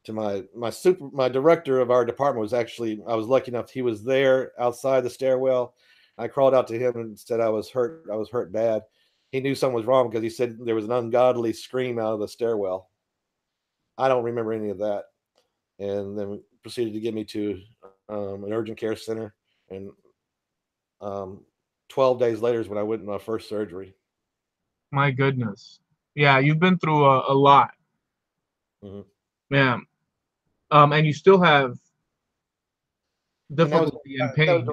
to my director of our department was actually I was lucky enough he was there outside the stairwell. I crawled out to him and said I was hurt. I was hurt bad. He knew something was wrong because he said there was an ungodly scream out of the stairwell. I don't remember any of that. And then proceeded to get me to an urgent care center. And 12 days later is when I went in my first surgery. My goodness. Yeah, you've been through a lot. Mm-hmm. Yeah. And you still have And difficulty and pain.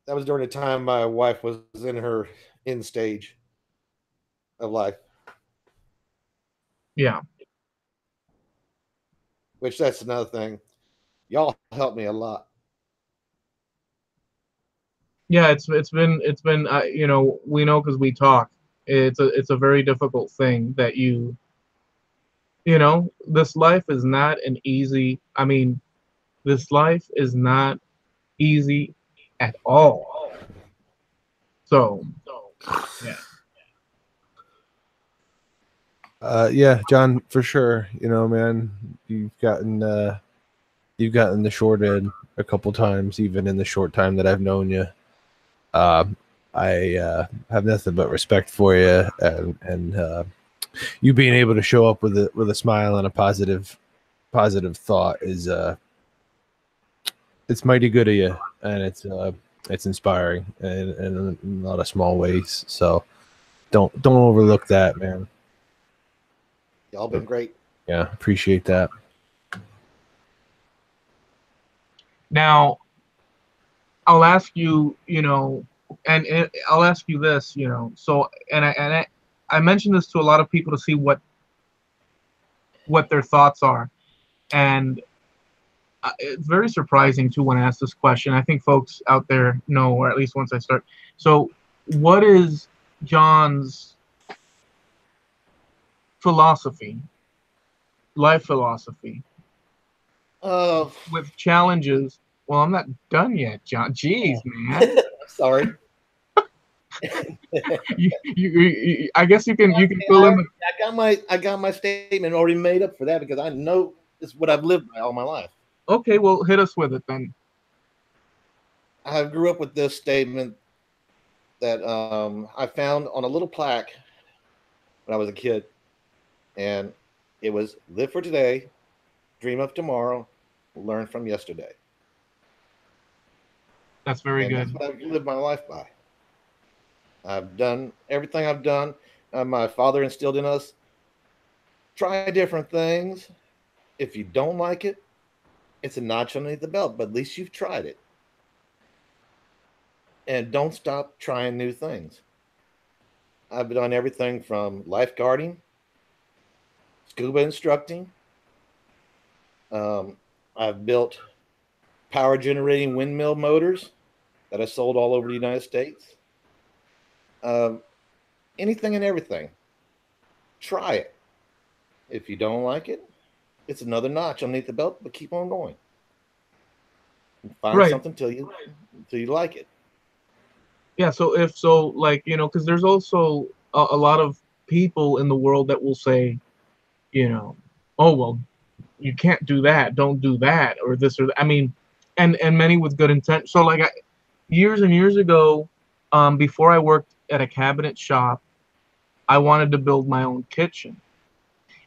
That was during the time my wife was in her end stage of life. Yeah. Which that's another thing. Y'all helped me a lot. Yeah, it's been you know, we know because we talk. It's a very difficult thing that you know, this life is not an easy. I mean, this life is not easy at all. So, yeah. Yeah, John, for sure. You know, man, you've gotten the short end a couple times, even in the short time that I've known you. I have nothing but respect for you, and you being able to show up with a smile and a positive thought is it's mighty good of you, and it's inspiring in a lot of small ways. So don't overlook that, man. Y'all been great. Yeah, appreciate that. Now, I'll ask you, you know, and I'll ask you this, you know. So, and I mentioned this to a lot of people to see what their thoughts are, and it's very surprising too when I ask this question. I think folks out there know, or at least once I start. So, what is John's philosophy, life philosophy, with challenges? Well, I'm not done yet, John. Jeez, man. Sorry. I guess you can fill in. I got my statement already made up for that because I know it's what I've lived by all my life. Okay, well, hit us with it then. I grew up with this statement that I found on a little plaque when I was a kid, and it was live for today, dream of tomorrow, learn from yesterday. That's very good. That's what I've lived my life by. I've done everything I've done. My father instilled in us, try different things. If you don't like it, it's a notch underneath the belt, but at least you've tried it. And don't stop trying new things. I've done everything from lifeguarding, scuba instructing. I've built power generating windmill motors that I sold all over the United States. Anything and everything. Try it. If you don't like it, it's another notch underneath the belt, but keep on going. Find something till you like it. Yeah, like, you know, because there's also a lot of people in the world that will say, you know, oh, well, you can't do that, don't do that, or this or that. I mean, and many with good intent. So like years and years ago, before I worked at a cabinet shop, I wanted to build my own kitchen.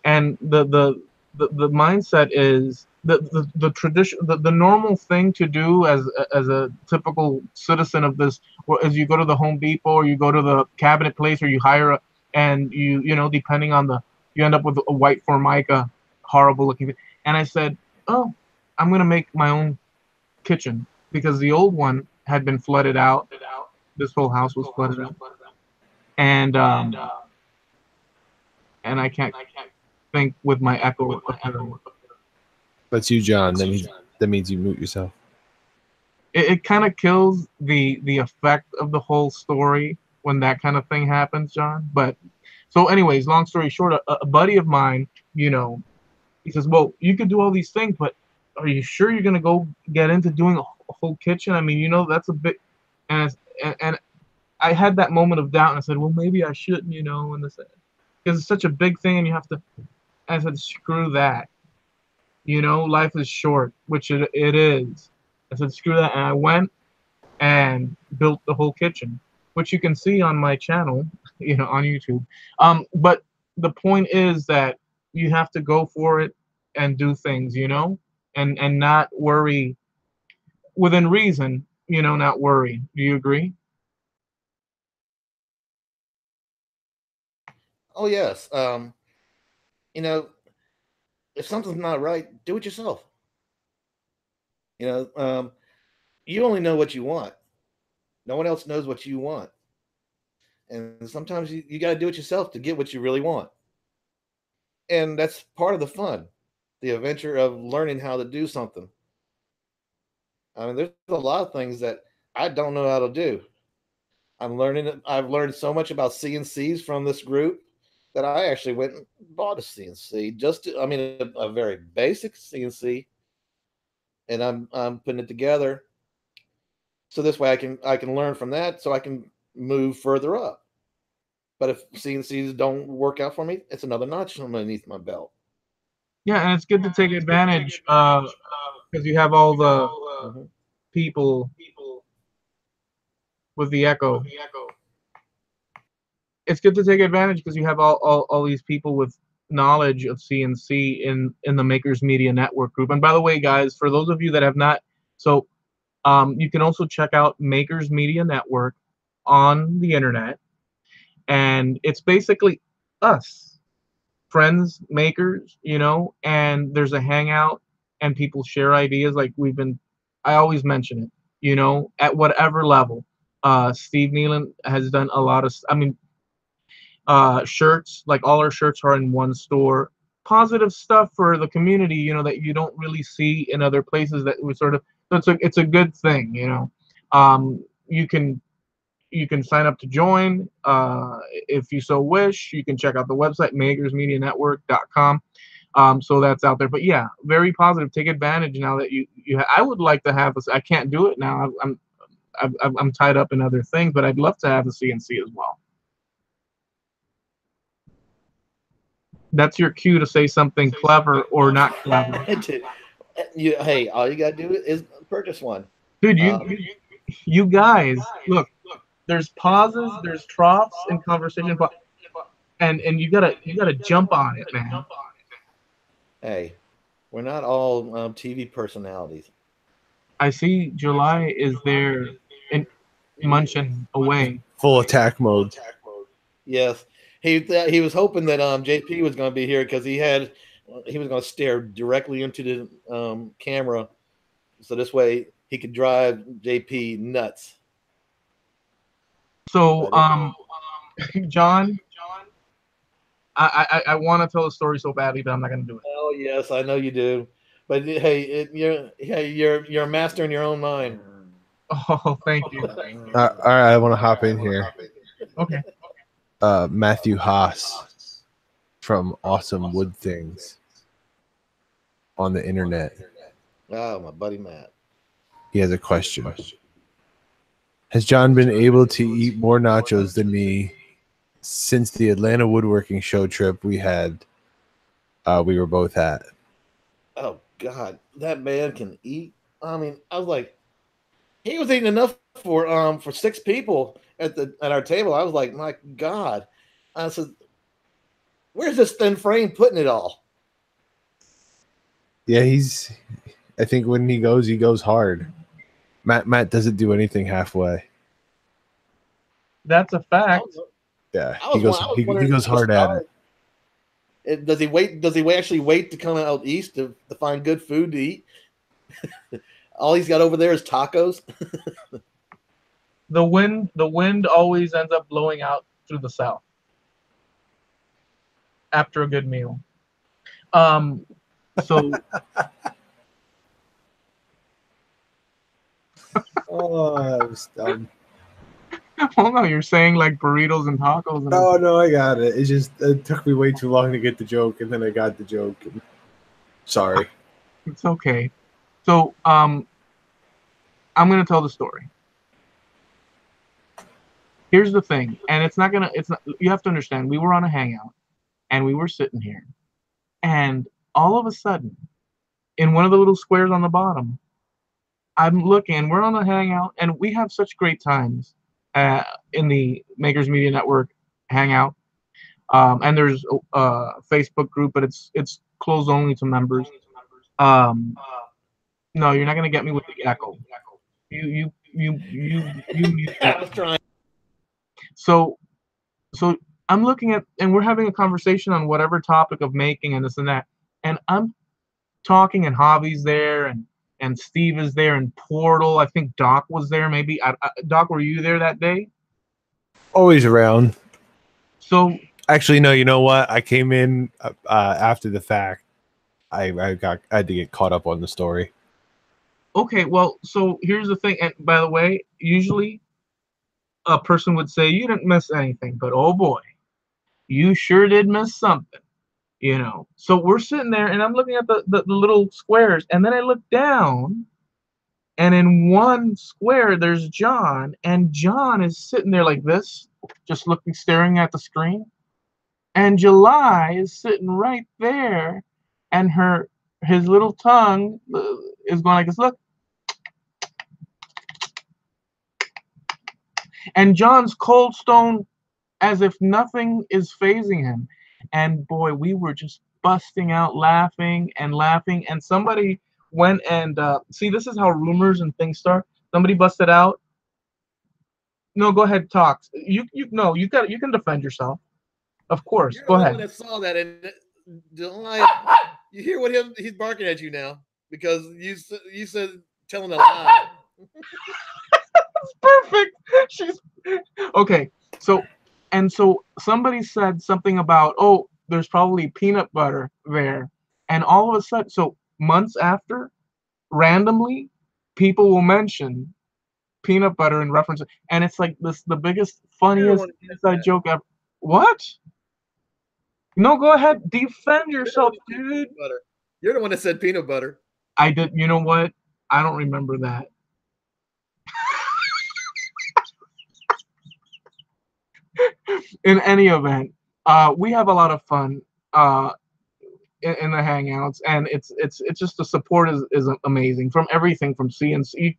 And the mindset is the tradition, the normal thing to do as a typical citizen of this, as you go to the Home Depot or you go to the cabinet place or you hire and you know, depending on you end up with a white Formica, horrible looking. And I said, oh, I'm gonna make my own kitchen because the old one had been flooded out. This whole house was flooded out, and I can't think with my echo. That's you, John. That means you mute yourself. It kind of kills the effect of the whole story when that kind of thing happens, John. But so, anyways, long story short, a buddy of mine, you know, he says, "Well, you could do all these things, but are you sure you're gonna go get into doing a whole kitchen? I mean, you know, that's a bit." And I had that moment of doubt, and I said, "Well, maybe I shouldn't, you know," and this, because it's such a big thing, and you have to. And I said, "Screw that. You know, life is short," which it is. I said, "Screw that," and I went, and built the whole kitchen, which you can see on my channel, on YouTube. But the point is that you have to go for it and do things, and not worry within reason, not worry. Do you agree? Oh yes. You know, if something's not right, do it yourself. You know, you only know what you want. No one else knows what you want. And sometimes you got to do it yourself to get what you really want. And that's part of the fun, the adventure of learning how to do something. I mean, there's a lot of things that I don't know how to do. I've learned so much about CNCs from this group that I actually went and bought a CNC a very basic CNC, and I'm putting it together so this way I can learn from that so I can move further up. But if CNCs don't work out for me, it's another notch underneath my belt. Yeah, and it's good to take advantage because you have all the Mhm. people with the echo. It's good to take advantage because you have all these people with knowledge of CNC in the Makers Media Network group. And by the way, guys, for those of you that have not, so you can also check out Makers Media Network on the internet, and it's basically us, friends, makers, and there's a hangout, and people share ideas. Like I always mention it, at whatever level. Steve Nealon has done a lot of, shirts, like all our shirts are in one store. Positive stuff for the community, that you don't really see in other places that we sort of, so it's a good thing, you can sign up to join if you so wish. You can check out the website makersmedianetwork.com. So that's out there. But yeah, very positive. Take advantage now that I would like to have I can't do it now. I'm tied up in other things, but I'd love to have a CNC as well. That's your cue to say something clever or not clever. Hey, all you gotta do is purchase one. Dude, you guys, look, there's pauses, there's troughs in conversation, and you gotta jump on it, man. Hey, we're not all TV personalities. I see July is there and munching away. Full attack mode. Yes, he was hoping that JP was going to be here because he was going to stare directly into the camera, so this way he could drive JP nuts. So, John, I want to tell a story so badly, but I'm not going to do it. Oh yes, I know you do, but hey, you're a master in your own mind. Oh, thank you. All right, I want to hop in here. Okay. Matthew Haas from Awesome Wood Things on the internet. Oh, my buddy Matt. He has a question. Has John been able to eat more nachos than me since the Atlanta woodworking show trip we were both at? Oh God, that man can eat. I mean, I was like, he was eating enough for 6 people at our table. I was like, my God. I said, where's this thin frame putting it all? Yeah, I think when he goes hard. Matt doesn't do anything halfway. That's a fact. Yeah, he goes hard at it. Does he wait? Does he actually wait to come out east to find good food to eat? All he's got over there is tacos. The wind always ends up blowing out through the south after a good meal. So oh, that was dumb. Well, no, you're saying like burritos and tacos. No, I got it. It took me way too long to get the joke, and then I got the joke. Sorry. It's okay. So, I'm gonna tell the story. Here's the thing, and it's not. You have to understand. We were on a hangout, and we were sitting here, and all of a sudden, in one of the little squares on the bottom, I'm looking. We're on a hangout, and we have such great times in the Makers Media Network hangout. And there's a Facebook group, but it's closed only to members. No, you're not gonna get me with the echo. You mute I that. was trying. So I'm looking at, and we're having a conversation on whatever topic of making and this and that, and I'm talking, and Javi's there, and Steve is there, and Portal. I think Doc was there. Maybe Doc, were you there that day? Always around. So actually, no. You know what? I came in after the fact. I had to get caught up on the story. Okay, well, so here's the thing. And by the way, usually a person would say you didn't miss anything, but oh boy, you sure did miss something. So we're sitting there, and I'm looking at the little squares, and then I look down, and in one square there's John, and John is sitting there like this, just looking, staring at the screen, and July is sitting right there, and his little tongue is going like this. Look, and John's cold stone, as if nothing is phasing him. And boy, we were just busting out laughing and laughing. And somebody went and see, this is how rumors and things start. Somebody busted out. No, go ahead, talk. You can defend yourself. Of course, You're go the ahead. one that saw that, and you hear what he's barking at you now because you said telling a lie. That's perfect. She's okay. So somebody said something about, oh, there's probably peanut butter there, and all of a sudden, so months after, randomly, people will mention peanut butter in reference, and it's like the biggest, funniest inside joke ever. What? No, go ahead, defend yourself, dude. You're the one that said peanut butter. I did. You know what? I don't remember that. In any event, we have a lot of fun in the hangouts, and it's just the support is amazing from everything from CNC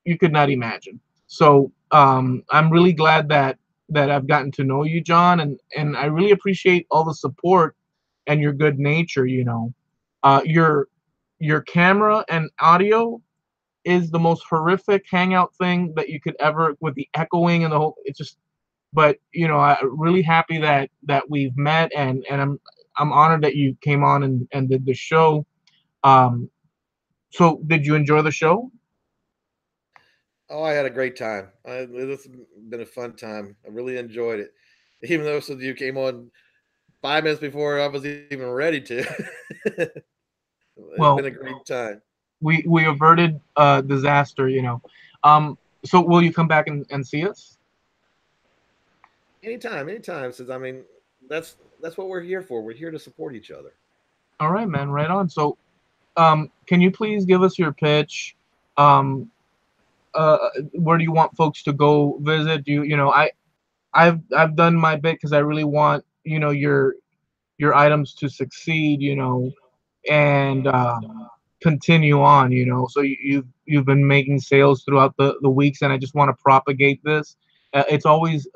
you could not imagine. So I'm really glad that I've gotten to know you, John, and I really appreciate all the support and your good nature. Your camera and audio is the most horrific hangout thing that you could ever, with the echoing and the whole. It's just, but I'm really happy that we've met, and I'm honored that you came on and did the show. So did you enjoy the show? Oh, I had a great time. It's been a fun time. I really enjoyed it, even though some of you came on 5 minutes before I was even ready to. It's been a great time. We averted disaster, So will you come back and see us? Anytime. Since that's what we're here for. We're here to support each other. All right, man. Right on. So, can you please give us your pitch? Where do you want folks to go visit? I've done my bit because I really want your items to succeed, and continue on, So you've been making sales throughout the weeks, and I just want to propagate this. It's always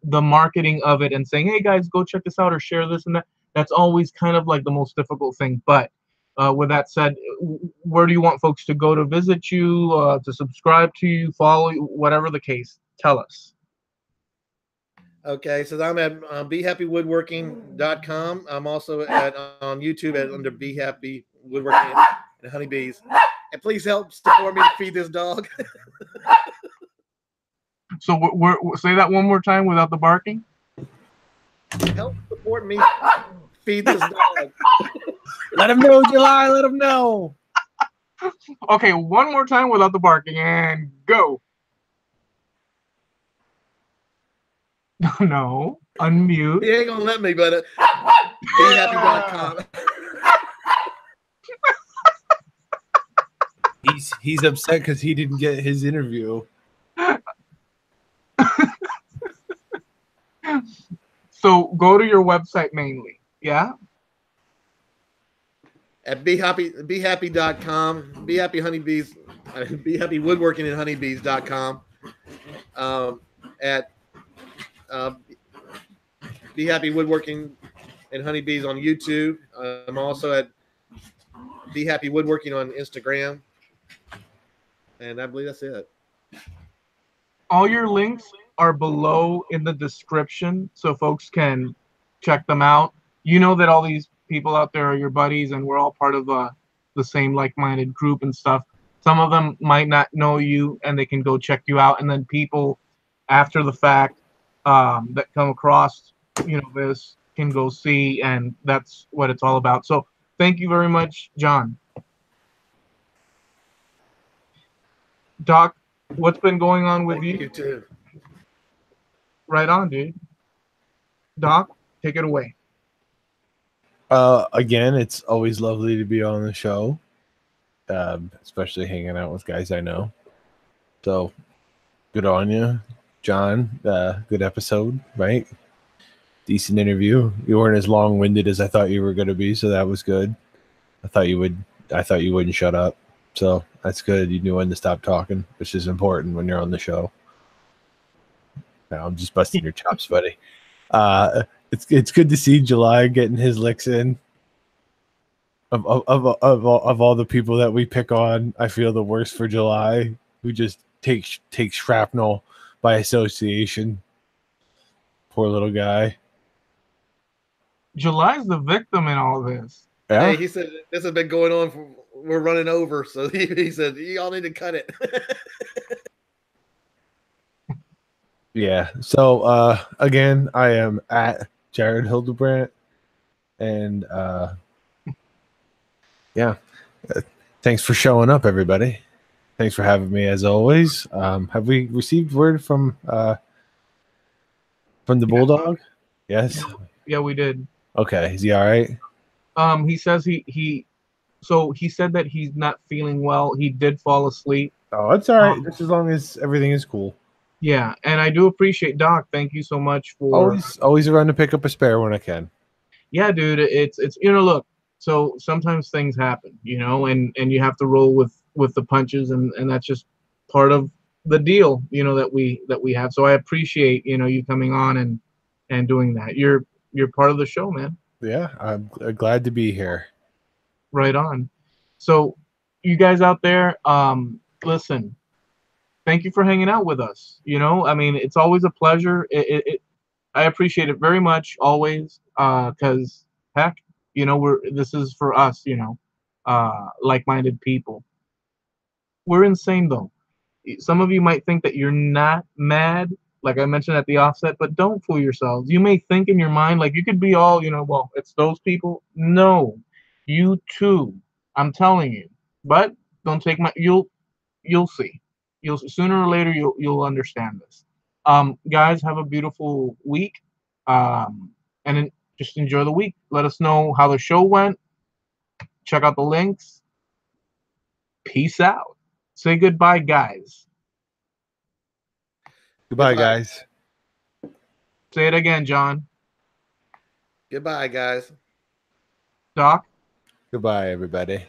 the marketing of it and saying, hey guys, go check this out or share this and that. That's always kind of like the most difficult thing. But with that said, where do you want folks to go to visit you, to subscribe to you, follow you, whatever the case? Tell us. Okay, so I'm at BeHappyWoodworking.com. I'm also on YouTube under Be Happy Woodworking and Honeybees. And please help support me to feed this dog. So say that one more time without the barking. Help support me feed this dog. Let him know, July. Let him know. Okay, one more time without the barking, and go. No, unmute. He ain't gonna let me, but BeHappy.com. He's upset because he didn't get his interview. So go to your website mainly, yeah? At BeHappy.com, Be Happy Honeybees. Be Happy Woodworking at honeybees.com. At Be Happy Woodworking and Honeybees on YouTube. I'm also at Be Happy Woodworking on Instagram. And I believe that's it. All your links are below in the description so folks can check them out. You know that all these people out there are your buddies and we're all part of the same like-minded group and stuff. Some of them might not know you and they can go check you out. And then people after the fact that come across, this can go see, and that's what it's all about. So thank you very much, John. Doc, what's been going on with you? You too. Right on, dude. Doc, take it away. Again, it's always lovely to be on the show, especially hanging out with guys I know. So good on you, John. Good episode, right? Decent interview. You weren't as long-winded as I thought you were going to be, so that was good. I thought you wouldn't shut up. So that's good. You knew when to stop talking, which is important when you're on the show. No, I'm just busting your chops, buddy. It's good to see July getting his licks in. Of all the people that we pick on, I feel the worst for July, who just takes shrapnel by association. Poor little guy. July's the victim in all this. Yeah. Hey, he said this has been going on. We're running over, so he said y'all need to cut it. Yeah. So again, I am at Jared HIldabrant, and yeah, thanks for showing up, everybody. Thanks for having me as always. Have we received word from the Bulldog? Yes. Yeah, we did. Okay. Is he all right? He says he said that he's not feeling well. He did fall asleep. Oh, it's all right. Just as long as everything is cool. Yeah, and I do appreciate Doc. Thank you so much for always around to pick up a spare when I can. Yeah, dude. It's look. So sometimes things happen, and you have to roll with the punches, and that's just part of the deal, that we have. So I appreciate you coming on and doing that. You're part of the show, man. Yeah, I'm glad to be here. Right on. So you guys out there, listen, thank you for hanging out with us. I mean, it's always a pleasure. I appreciate it very much, always, because heck, this is for us, like-minded people. We're insane though. Some of you might think that you're not mad, like I mentioned at the offset, but don't fool yourselves. You may think in your mind like you could be all, well, it's those people. No, you too. I'm telling you. But don't take you'll see. Sooner or later you'll understand this. Guys, have a beautiful week. And just enjoy the week. Let us know how the show went. Check out the links. Peace out. Say goodbye, guys. Goodbye, guys. Say it again, John. Goodbye, guys. Doc. Goodbye, everybody.